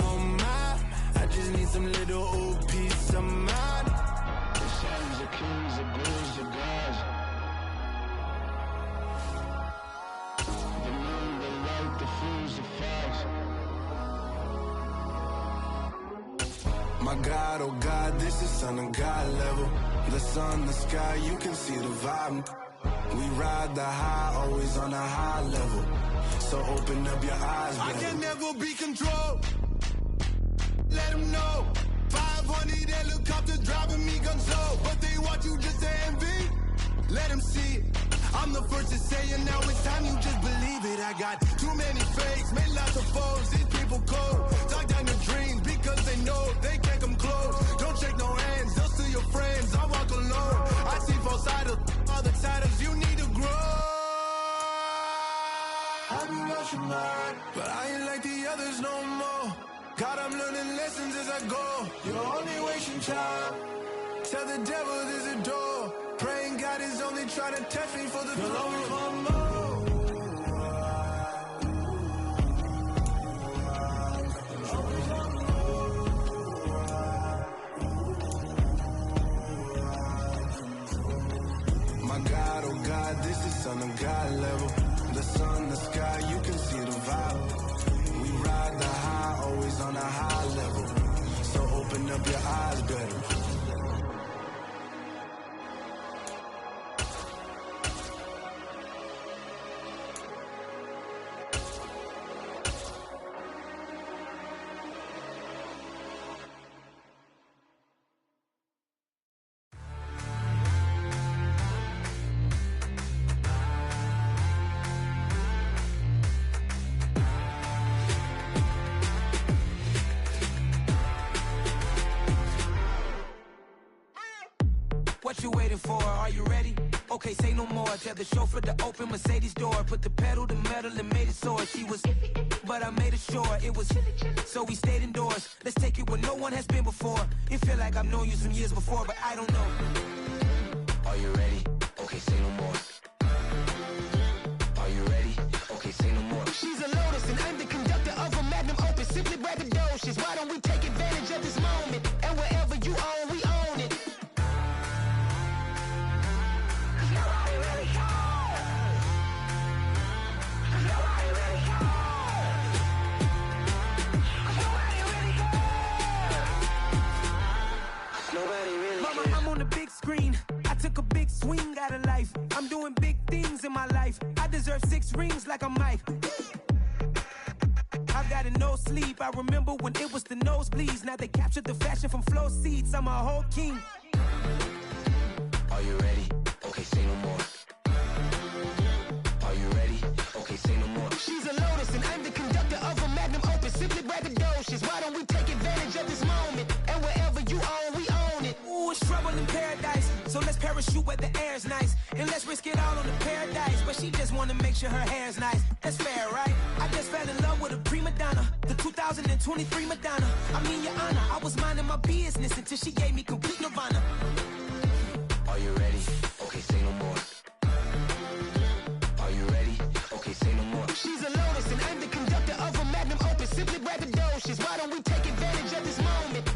Oh my, I just need some little old peace of mind. The sons of kings, the bulls of gods. The moon, the light, the fools, the facts. My God, oh God, this is Son of God level. The sun, the sky, you can see the vibe. We ride the high, always on a high level. So open up your eyes, baby. I can never be controlled. Let them know. 500 helicopters driving me gonzo. But they want you just to envy. Let them see it. I'm the first to say it, now it's time you just believe it. I got too many fakes, made lots of foes. These people cold. Talk down your dreams because they know they can't come close. Don't shake no hands, they'll steal your friends. I walk alone. I see false idols, other titles, you need to grow. I've been watching mine, but I ain't like the others no more. God, I'm learning lessons as I go. You're only wasting time. Tell the devil there's a door. Praying God is only trying to test me for the glory for more. My God, oh God, this is Son of God level. The sun, the sky, you can see the vibe. We ride the high, always on a high level. So open up your eyes better. What you waiting for? Are you ready? Okay, say no more. Tell the chauffeur to open Mercedes door. Put the pedal to metal and made it soar. She was, but I made it sure it was. So we stayed indoors. Let's take it where no one has been before. It feel like I've known you some years before, but I don't know. Are you ready? Okay, say no more. Are you ready? Okay, say no more. She's a Lotus and I'm the conductor of a Magnum Opus. Simply braggadocious. Why don't we take advantage of this moment? And wherever you own, we own it. Mama, I'm on the big screen. I took a big swing out of life. I'm doing big things in my life. I deserve 6 rings like I'm Mike. I've got no sleep. I remember when it was the nosebleeds. Now they captured the fashion from flow seats. I'm a whole king. Are you ready? Okay, say no more. Are you ready? Okay, say no more. She's a Lotus and I'm the conductor of a Magnum Opus. Simply braggadocious. Why don't we take advantage of this moment? And wherever you own, we own it. Ooh, it's trouble in paradise. So let's parachute where the air's nice. And let's risk it all on the paradise. But she just wanna make sure her hair's nice. That's fair, right? I just fell in love with a prima donna. The 2023 Madonna. I mean, your honor, I was minding my business until she gave me complete nirvana.